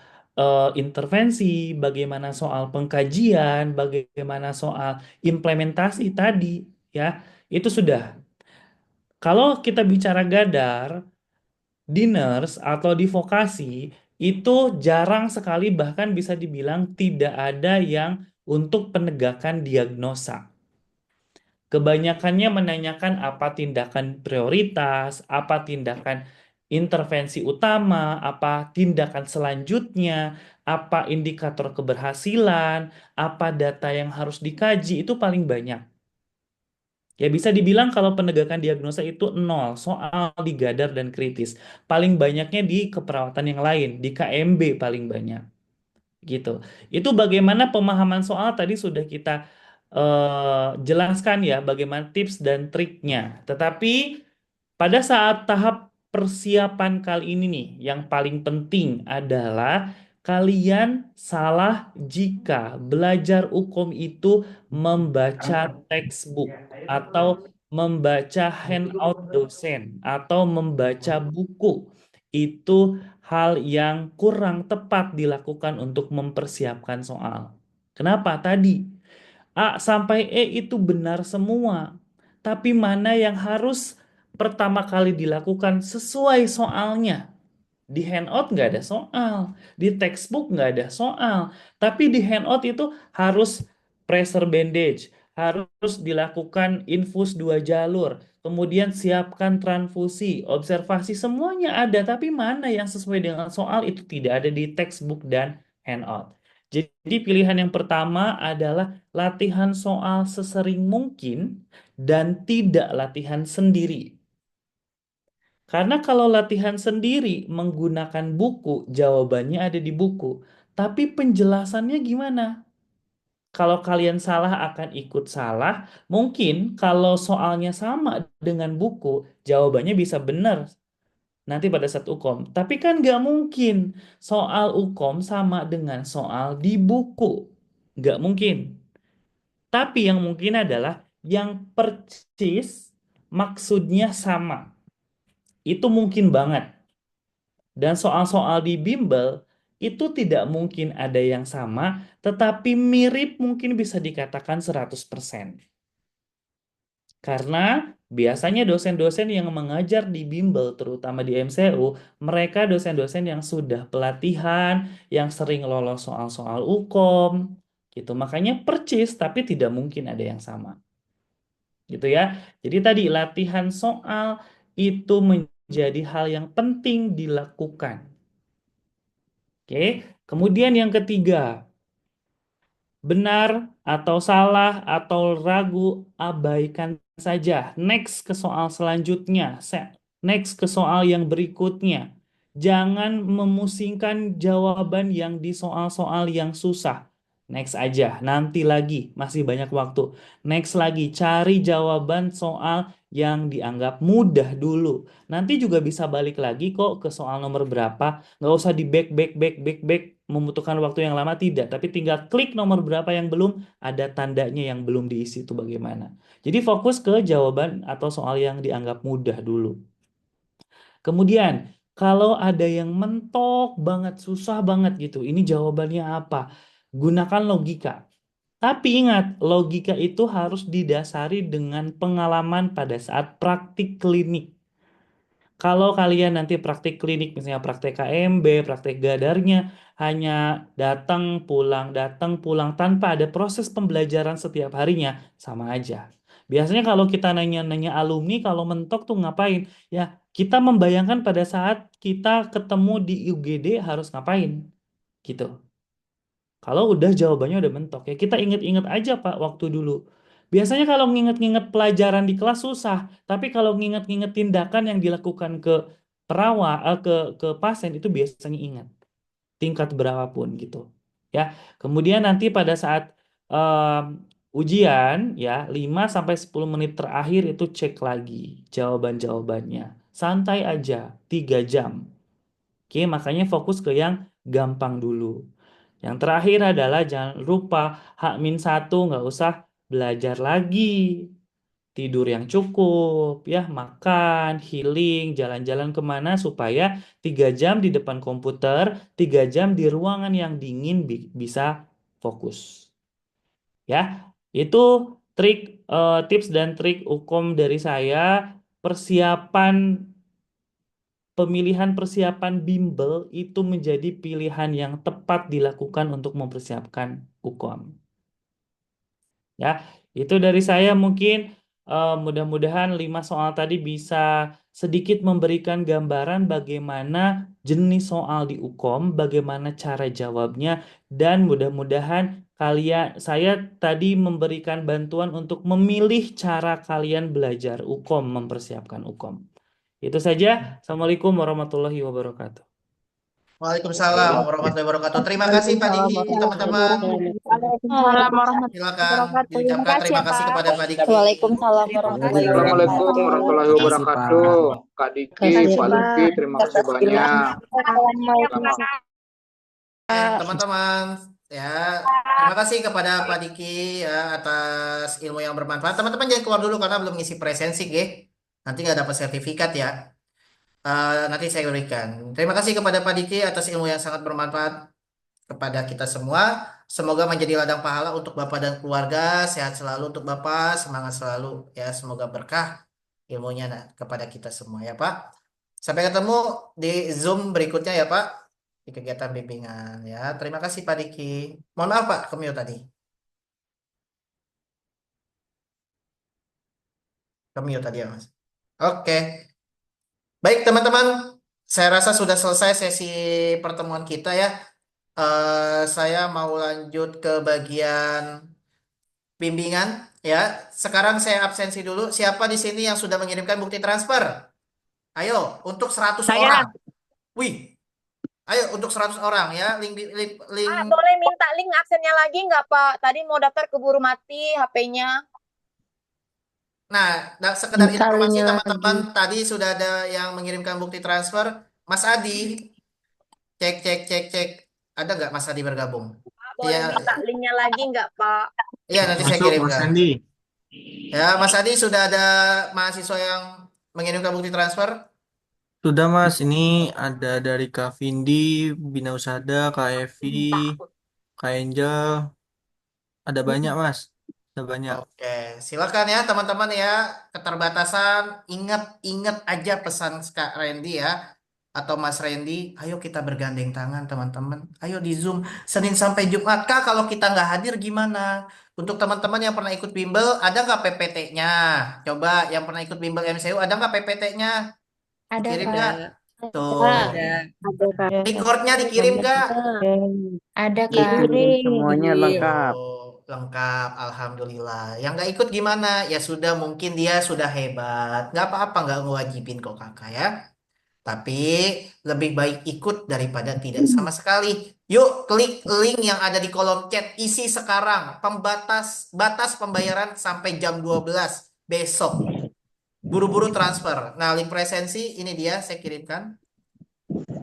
intervensi, bagaimana soal pengkajian, bagaimana soal implementasi tadi, ya. Itu sudah. Kalau kita bicara Gadar, di nurse atau di vokasi itu jarang sekali, bahkan bisa dibilang tidak ada yang untuk penegakan diagnosa. Kebanyakannya menanyakan apa tindakan prioritas, apa tindakan intervensi utama, apa tindakan selanjutnya, apa indikator keberhasilan, apa data yang harus dikaji, itu paling banyak. Ya bisa dibilang kalau penegakan diagnosa itu nol, soal di Gadar dan kritis. Paling banyaknya di keperawatan yang lain, di KMB paling banyak. Gitu. Itu bagaimana pemahaman soal tadi sudah kita jelaskan ya, bagaimana tips dan triknya. Tetapi pada saat tahap persiapan kali ini nih, yang paling penting adalah kalian salah jika belajar UKOM itu membaca textbook atau membaca handout dosen atau membaca buku. Itu hal yang kurang tepat dilakukan untuk mempersiapkan soal. Kenapa? Tadi A sampai E itu benar semua. Tapi mana yang harus pertama kali dilakukan sesuai soalnya? Di handout nggak ada soal, di textbook nggak ada soal. Tapi di handout itu harus pressure bandage, harus dilakukan infus 2 jalur, kemudian siapkan transfusi, observasi, semuanya ada. Tapi mana yang sesuai dengan soal itu tidak ada di textbook dan handout. Jadi pilihan yang pertama adalah latihan soal sesering mungkin dan tidak latihan sendiri. Karena kalau latihan sendiri menggunakan buku, jawabannya ada di buku. Tapi penjelasannya gimana? Kalau kalian salah akan ikut salah. Mungkin kalau soalnya sama dengan buku, jawabannya bisa benar nanti pada saat UKOM. Tapi kan nggak mungkin soal UKOM sama dengan soal di buku. Nggak mungkin. Tapi yang mungkin adalah yang persis maksudnya sama. Itu mungkin banget. Dan soal-soal di bimbel itu tidak mungkin ada yang sama, tetapi mirip mungkin bisa dikatakan 100%. Karena biasanya dosen-dosen yang mengajar di bimbel, terutama di MCU, mereka dosen-dosen yang sudah pelatihan, yang sering lolos soal-soal UKOM, gitu. Makanya percis, tapi tidak mungkin ada yang sama. Gitu ya. Jadi tadi latihan soal itu menjadi hal yang penting dilakukan. Oke, kemudian yang ketiga, benar atau salah atau ragu, abaikan saja. Next ke soal selanjutnya, next ke soal yang berikutnya. Jangan memusingkan jawaban yang di soal-soal yang susah. Next aja, nanti lagi, masih banyak waktu. Next lagi, cari jawaban soal yang dianggap mudah dulu. Nanti juga bisa balik lagi kok ke soal nomor berapa. Nggak usah di back, membutuhkan waktu yang lama, tidak. Tapi tinggal klik nomor berapa yang belum, ada tandanya yang belum diisi itu bagaimana. Jadi fokus ke jawaban atau soal yang dianggap mudah dulu. Kemudian, kalau ada yang mentok banget, susah banget gitu, ini jawabannya apa? Gunakan logika. Tapi ingat, logika itu harus didasari dengan pengalaman pada saat praktik klinik. Kalau kalian nanti praktik klinik, misalnya praktek KMB, praktek gadarnya, hanya datang pulang tanpa ada proses pembelajaran setiap harinya, sama aja. Biasanya kalau kita nanya-nanya alumni, kalau mentok tuh ngapain? Ya, kita membayangkan pada saat kita ketemu di UGD harus ngapain. Gitu. Kalau udah jawabannya udah mentok, ya kita inget-inget aja Pak waktu dulu. Biasanya kalau nginget-nginget pelajaran di kelas susah, tapi kalau nginget-nginget tindakan yang dilakukan ke ke pasien itu biasanya ingat tingkat berapapun gitu. Ya. Kemudian nanti pada saat ujian ya 5 sampai 10 menit terakhir itu cek lagi jawaban-jawabannya. Santai aja 3 jam. Oke, makanya fokus ke yang gampang dulu. Yang terakhir adalah jangan lupa H-1 nggak usah belajar lagi. Tidur yang cukup, ya, makan, healing, jalan-jalan kemana supaya 3 jam di depan komputer, 3 jam di ruangan yang dingin bisa fokus. Ya, itu tips dan trik hukum dari saya. Pemilihan persiapan bimbel itu menjadi pilihan yang tepat dilakukan untuk mempersiapkan UKOM. Ya, itu dari saya mungkin mudah-mudahan 5 soal tadi bisa sedikit memberikan gambaran bagaimana jenis soal di UKOM, bagaimana cara jawabnya, dan mudah-mudahan saya tadi memberikan bantuan untuk memilih cara kalian belajar UKOM, mempersiapkan UKOM. Itu saja. Assalamualaikum warahmatullahi wabarakatuh. Waalaikumsalam warahmatullahi wabarakatuh. Terima kasih Pak Diki, teman-teman. Waalaikumsalam warahmatullahi Silakan wabarakatuh. Terima diucapkan kasih terima ya, kasih Pak. kepada Pak Diki. Waalaikumsalam warahmatullahi Assalamualaikum wabarakatuh. warahmatullahi Terima kasih, wabarakatuh. Pak. Kak Terima Diki, kasih, Pak Pak. Lutfi, terima kasih banyak. Assalamualaikum. Teman-teman, ya terima kasih kepada Pak Diki ya atas ilmu yang bermanfaat. Teman-teman jangan keluar dulu karena belum ngisi presensi, nanti nggak dapat sertifikat ya. Nanti saya berikan. Terima kasih kepada Pak Diki atas ilmu yang sangat bermanfaat kepada kita semua. Semoga menjadi ladang pahala untuk Bapak dan keluarga. Sehat selalu untuk Bapak, semangat selalu ya. Semoga berkah ilmunya kepada kita semua ya Pak. Sampai ketemu di Zoom berikutnya ya Pak, di kegiatan bimbingan ya. Terima kasih Pak Diki. Mohon maaf Pak, kemute tadi. Kemute tadi ya Mas. Oke. Baik teman-teman, saya rasa sudah selesai sesi pertemuan kita ya. Saya mau lanjut ke bagian bimbingan ya. Sekarang saya absensi dulu. Siapa di sini yang sudah mengirimkan bukti transfer? Ayo, untuk 100 orang. Wih, ayo untuk 100 orang ya. Link. Pak, boleh minta link absennya lagi nggak Pak? Tadi mau daftar keburu mati HP-nya. Nah, sekedar Minta informasi linknya teman-teman, tadi sudah ada yang mengirimkan bukti transfer. Mas Adi, cek. Ada nggak Mas Adi bergabung? Boleh minta linknya lagi nggak Pak? Iya, nanti saya Masuk, Mas kirimkan. Andi. Ya, Mas Adi sudah ada mahasiswa yang mengirimkan bukti transfer? Sudah Mas, ini ada dari Kak Vindi, Bina Usada, Kak Evi, Kak Angel. Ada banyak Mas, ada banyak. Oke, silakan ya teman-teman ya. Keterbatasan, ingat aja pesan Kak Randy ya. Atau Mas Randy, ayo kita bergandeng tangan teman-teman. Ayo di Zoom Senin sampai Jumat. Kak, kalau kita nggak hadir gimana? Untuk teman-teman yang pernah ikut bimbel, ada nggak PPT-nya? Coba yang pernah ikut bimbel MCU, ada nggak PPT-nya? Ada, Dikirim Kak. nggak? Tuh. Ada, Kak. Recordnya dikirim nggak? Ada, Kak. Semuanya lengkap. Lengkap, alhamdulillah. Yang nggak ikut gimana? Ya sudah, mungkin dia sudah hebat. Nggak apa-apa, nggak ngewajibin kok kakak ya. Tapi lebih baik ikut daripada tidak sama sekali. Yuk, klik link yang ada di kolom chat. Isi sekarang. Batas pembayaran sampai jam 12 besok. Buru-buru transfer. Nah, link presensi ini dia saya kirimkan.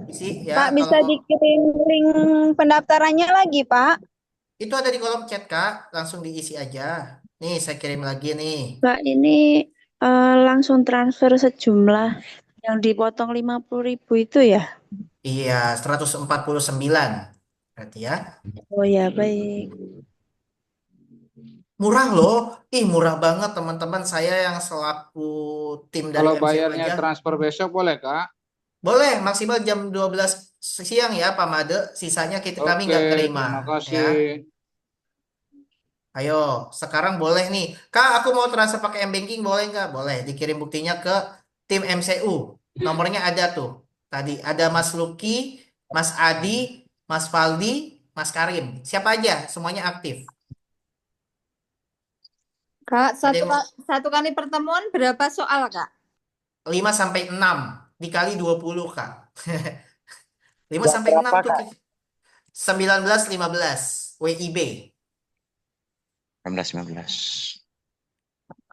Isi ya. Pak, bisa kalau dikirim link pendaftarannya lagi, Pak? itu ada di kolom chat, Kak. Langsung diisi aja. Nih, saya kirim lagi nih. Pak, ini langsung transfer sejumlah yang dipotong 50.000 itu ya? Iya, 149. Berarti ya. Oh ya, baik. Murah loh. Ih, murah banget teman-teman. Saya yang selaku tim dari Kalau MCU bayarnya aja. transfer besok boleh, Kak? Boleh, maksimal jam 12 siang ya, Pak Made. Sisanya kami nggak Oke, terima. terima Ya. kasih. Ayo, sekarang boleh nih. Kak, aku mau transfer pakai M-Banking, boleh nggak? Boleh. Dikirim buktinya ke tim MCU. Nomornya ada tuh. Tadi ada Mas Lucky, Mas Adi, Mas Faldi, Mas Karim. Siapa aja, semuanya aktif. Kak, Ada yang satu kali pertemuan berapa soal, Kak? 5 sampai 6 dikali 20, Kak. 5 Jam sampai 6 berapa, tuh Kak? 19 15 WIB. 19.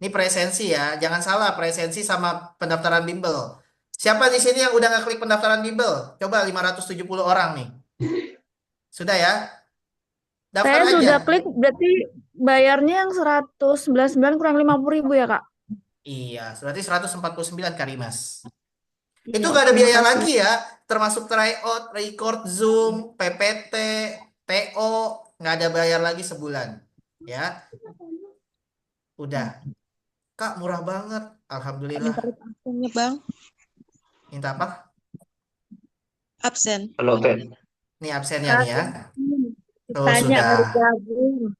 Ini presensi ya, jangan salah presensi sama pendaftaran bimbel. Siapa di sini yang udah ngeklik pendaftaran bimbel? Coba 570 orang nih. Sudah ya? Daftar Saya sudah aja. klik, berarti bayarnya yang 199 kurang 50.000 ya, Kak? Iya, berarti 149 Karimas. Iya, Itu gak ada terima biaya kasih. lagi ya, termasuk tryout, record Zoom, PPT, TO, nggak ada bayar lagi sebulan. Ya, udah. Kak, murah banget. Alhamdulillah. Minta absennya, Bang. Minta apa? Absen. Kalau kayak Nih absennya nih ya. Oh, Tanya baru sudah. gabung.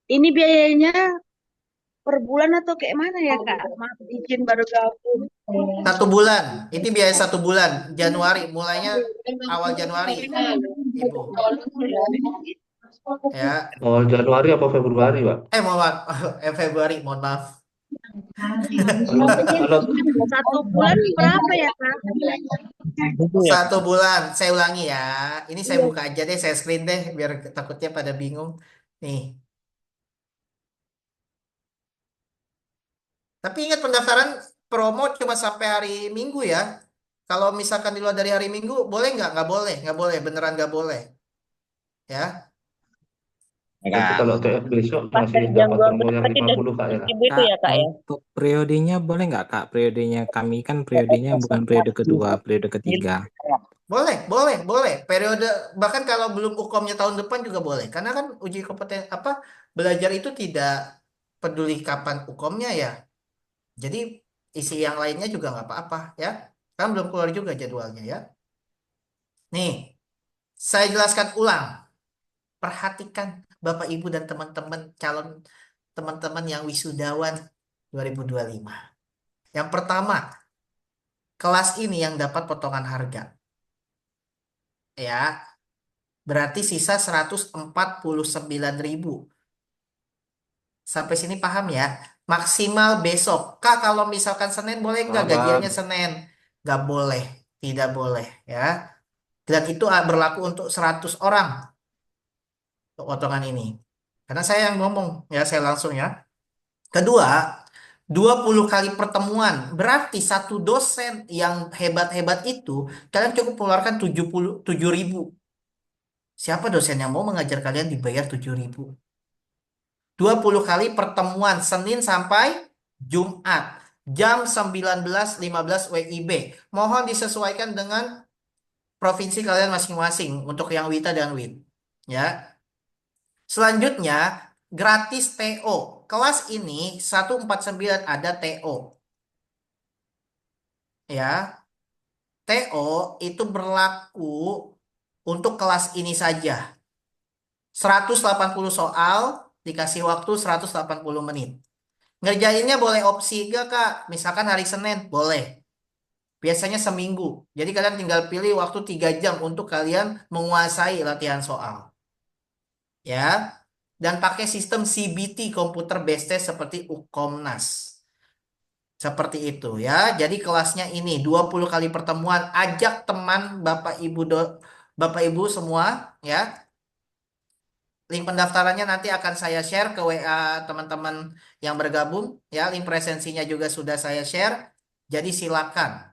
Ini biayanya per bulan atau kayak mana ya, Kak? Maaf, izin baru gabung. 1 bulan. Itu biaya 1 bulan. Januari. Mulainya awal Januari. Ibu. Ya. awal Januari apa Februari, Pak? Mohon maaf. Februari. Mohon maaf. Kalau 1 bulan berapa ya, Kak? 1 bulan. Saya ulangi ya. Ini saya buka aja deh. Saya screen deh. Biar takutnya pada bingung. Nih. Tapi ingat pendaftaran promo cuma sampai hari Minggu ya. Kalau misalkan di luar dari hari Minggu, boleh nggak? Nggak boleh. Nggak boleh. Beneran nggak boleh. Ya. Nanti kalau TF besok masih dapat promo yang 50, Kak, ya. Itu ya, Kak, ya? Untuk periodenya boleh nggak, Kak? Periodenya kami kan periodenya bukan periode kedua, periode ketiga. Boleh, boleh, boleh. Periode bahkan kalau belum UKOM-nya tahun depan juga boleh. Karena kan uji kompeten belajar itu tidak peduli kapan UKOM-nya ya. Jadi isi yang lainnya juga nggak apa-apa ya. Kan belum keluar juga jadwalnya ya. Nih, saya jelaskan ulang. Perhatikan Bapak Ibu dan teman-teman calon teman-teman yang wisudawan 2025. Yang pertama, kelas ini yang dapat potongan harga. Ya, berarti sisa 149.000. Sampai sini paham ya? Maksimal besok. Kak, kalau misalkan Senin boleh nggak Paham. gajiannya Senin? Nggak boleh. Tidak boleh ya. Dan itu berlaku untuk 100 orang. Untuk potongan ini. Karena saya yang ngomong. Ya, saya langsung ya. Kedua, 20 kali pertemuan. Berarti satu dosen yang hebat-hebat itu, kalian cukup mengeluarkan 7.000. Siapa dosen yang mau mengajar kalian dibayar 7.000? 20 kali pertemuan Senin sampai Jumat. Jam 19.15 WIB. Mohon disesuaikan dengan provinsi kalian masing-masing untuk yang WITA dan WIT. Ya. Selanjutnya, gratis TO. Kelas ini 149 ada TO. Ya. TO itu berlaku untuk kelas ini saja. 180 soal, dikasih waktu 180 menit. Ngerjainnya boleh opsi enggak, Kak? Misalkan hari Senin, boleh. Biasanya seminggu. Jadi kalian tinggal pilih waktu 3 jam untuk kalian menguasai latihan soal. Ya. Dan pakai sistem CBT, Computer Based Test seperti UKOMNAS. Seperti itu ya. Jadi kelasnya ini 20 kali pertemuan. Ajak teman Bapak Ibu semua ya. Link pendaftarannya nanti akan saya share ke WA teman-teman yang bergabung ya. Link presensinya juga sudah saya share. Jadi silakan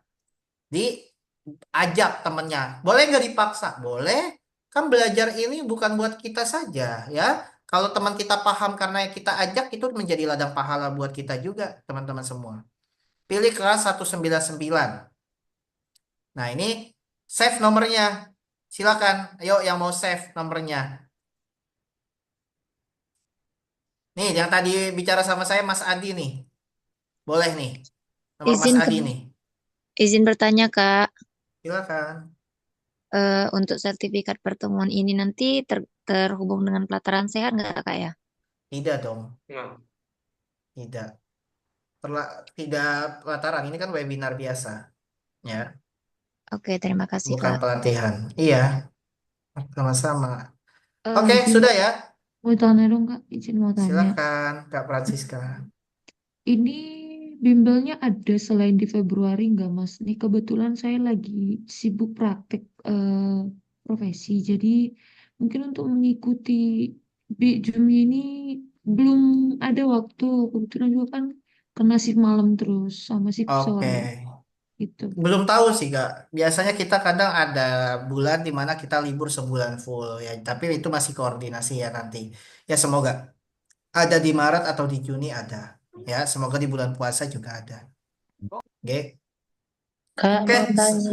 diajak temennya. Boleh nggak dipaksa? Boleh. Kan belajar ini bukan buat kita saja ya. Kalau teman kita paham karena kita ajak itu menjadi ladang pahala buat kita juga teman-teman semua. Pilih kelas 199. Nah ini save nomornya. Silakan. Ayo yang mau save nomornya. Nih, yang tadi bicara sama saya Mas Adi nih. Boleh nih. Nomor Mas Adi nih. Izin bertanya, Kak. Silakan. Untuk sertifikat pertemuan ini nanti terhubung dengan pelataran sehat nggak, Kak ya? Tidak dong. Tidak. Tidak pelataran. Ini kan webinar biasa. Ya. Oke, terima kasih, Bukan Kak. pelatihan. Iya. Sama-sama. Oke, sudah ya. Mau tanya dong Kak, izin mau tanya. Silakan Kak Francisca. Ini bimbelnya ada selain di Februari nggak Mas? Nih kebetulan saya lagi sibuk praktek profesi, jadi mungkin untuk mengikuti Jumi ini belum ada waktu. Kebetulan juga kan kena shift malam terus sama shift Oke. sore gitu. Belum tahu sih Kak. Biasanya kita kadang ada bulan di mana kita libur sebulan full ya. Tapi itu masih koordinasi ya nanti. Ya semoga ada di Maret atau di Juni ada. Ya semoga di bulan puasa juga ada. Oke. Kak, Oke. mau tanya.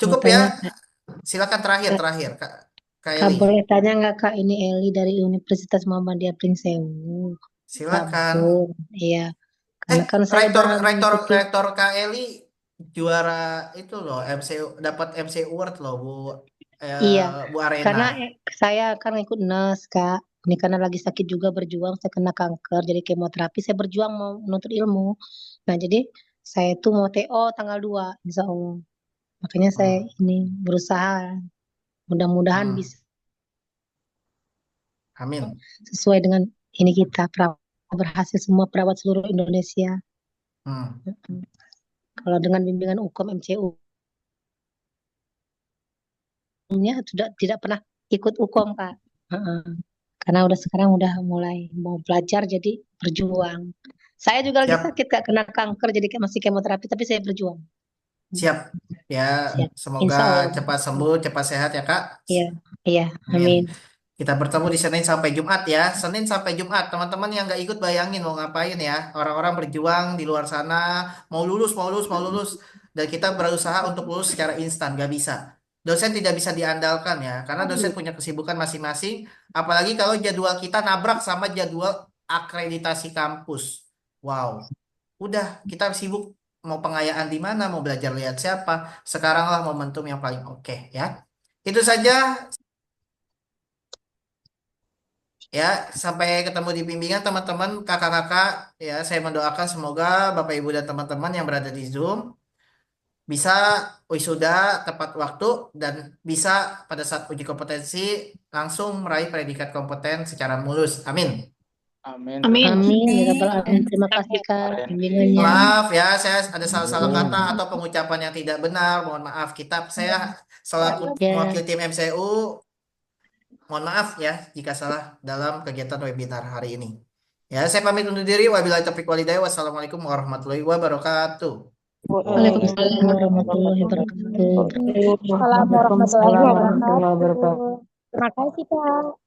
Cukup Mau ya. tanya, Kak. Silakan terakhir Kak. Kak Kak, Eli. boleh tanya nggak Kak? Ini Eli dari Universitas Muhammadiyah Pringsewu. Silakan. Lampung. Iya. Karena kan saya Rektor udah mengikuti. rektor Kak Eli juara itu loh dapat MC Award loh Iya. Bu Arena. Karena saya kan ikut NES Kak. Ini karena lagi sakit juga berjuang, saya kena kanker, jadi kemoterapi, saya berjuang mau menuntut ilmu. Nah, jadi saya tuh mau TO tanggal 2, insya Allah. Makanya saya ini berusaha, mudah-mudahan bisa Amin. sesuai dengan ini kita, berhasil semua perawat seluruh Indonesia. Kalau dengan bimbingan UKOM MCU, sudah tidak pernah ikut UKOM Kak. Karena sekarang udah mulai mau belajar jadi berjuang. Saya juga lagi sakit Kak, kena kanker jadi masih kemoterapi tapi saya berjuang. Siap. Ya, Insya semoga Allah. cepat sembuh, cepat sehat ya Kak. Iya, amin. Kita bertemu di Senin sampai Jumat ya. Senin sampai Jumat. Teman-teman yang nggak ikut bayangin mau ngapain ya. Orang-orang berjuang di luar sana, mau lulus. Dan kita berusaha untuk lulus secara instan, nggak bisa. Dosen tidak bisa diandalkan ya, karena dosen punya kesibukan masing-masing. Apalagi kalau jadwal kita nabrak sama jadwal akreditasi kampus. Wow, udah kita sibuk mau pengayaan di mana, mau belajar lihat siapa. Sekaranglah momentum yang paling oke ya. Itu saja. Ya, sampai ketemu di bimbingan teman-teman, kakak-kakak. Ya, saya mendoakan semoga Bapak Ibu dan teman-teman yang berada di Zoom bisa wisuda tepat waktu dan bisa pada saat uji kompetensi langsung meraih predikat kompeten secara mulus. Amin. Amin. Ya Rabbal Alamin. Terima kasih Kak bimbingannya. Maaf ya, saya ada salah-salah kata atau pengucapan yang tidak benar. Mohon maaf. Saya selaku mewakili tim MCU, mohon maaf ya jika salah dalam kegiatan webinar hari ini. Ya, saya pamit undur diri. Wabillahi taufiq walhidayah. Wassalamualaikum warahmatullahi wabarakatuh. Waalaikumsalam warahmatullahi wabarakatuh. Waalaikumsalam warahmatullahi wabarakatuh. Terima kasih Pak.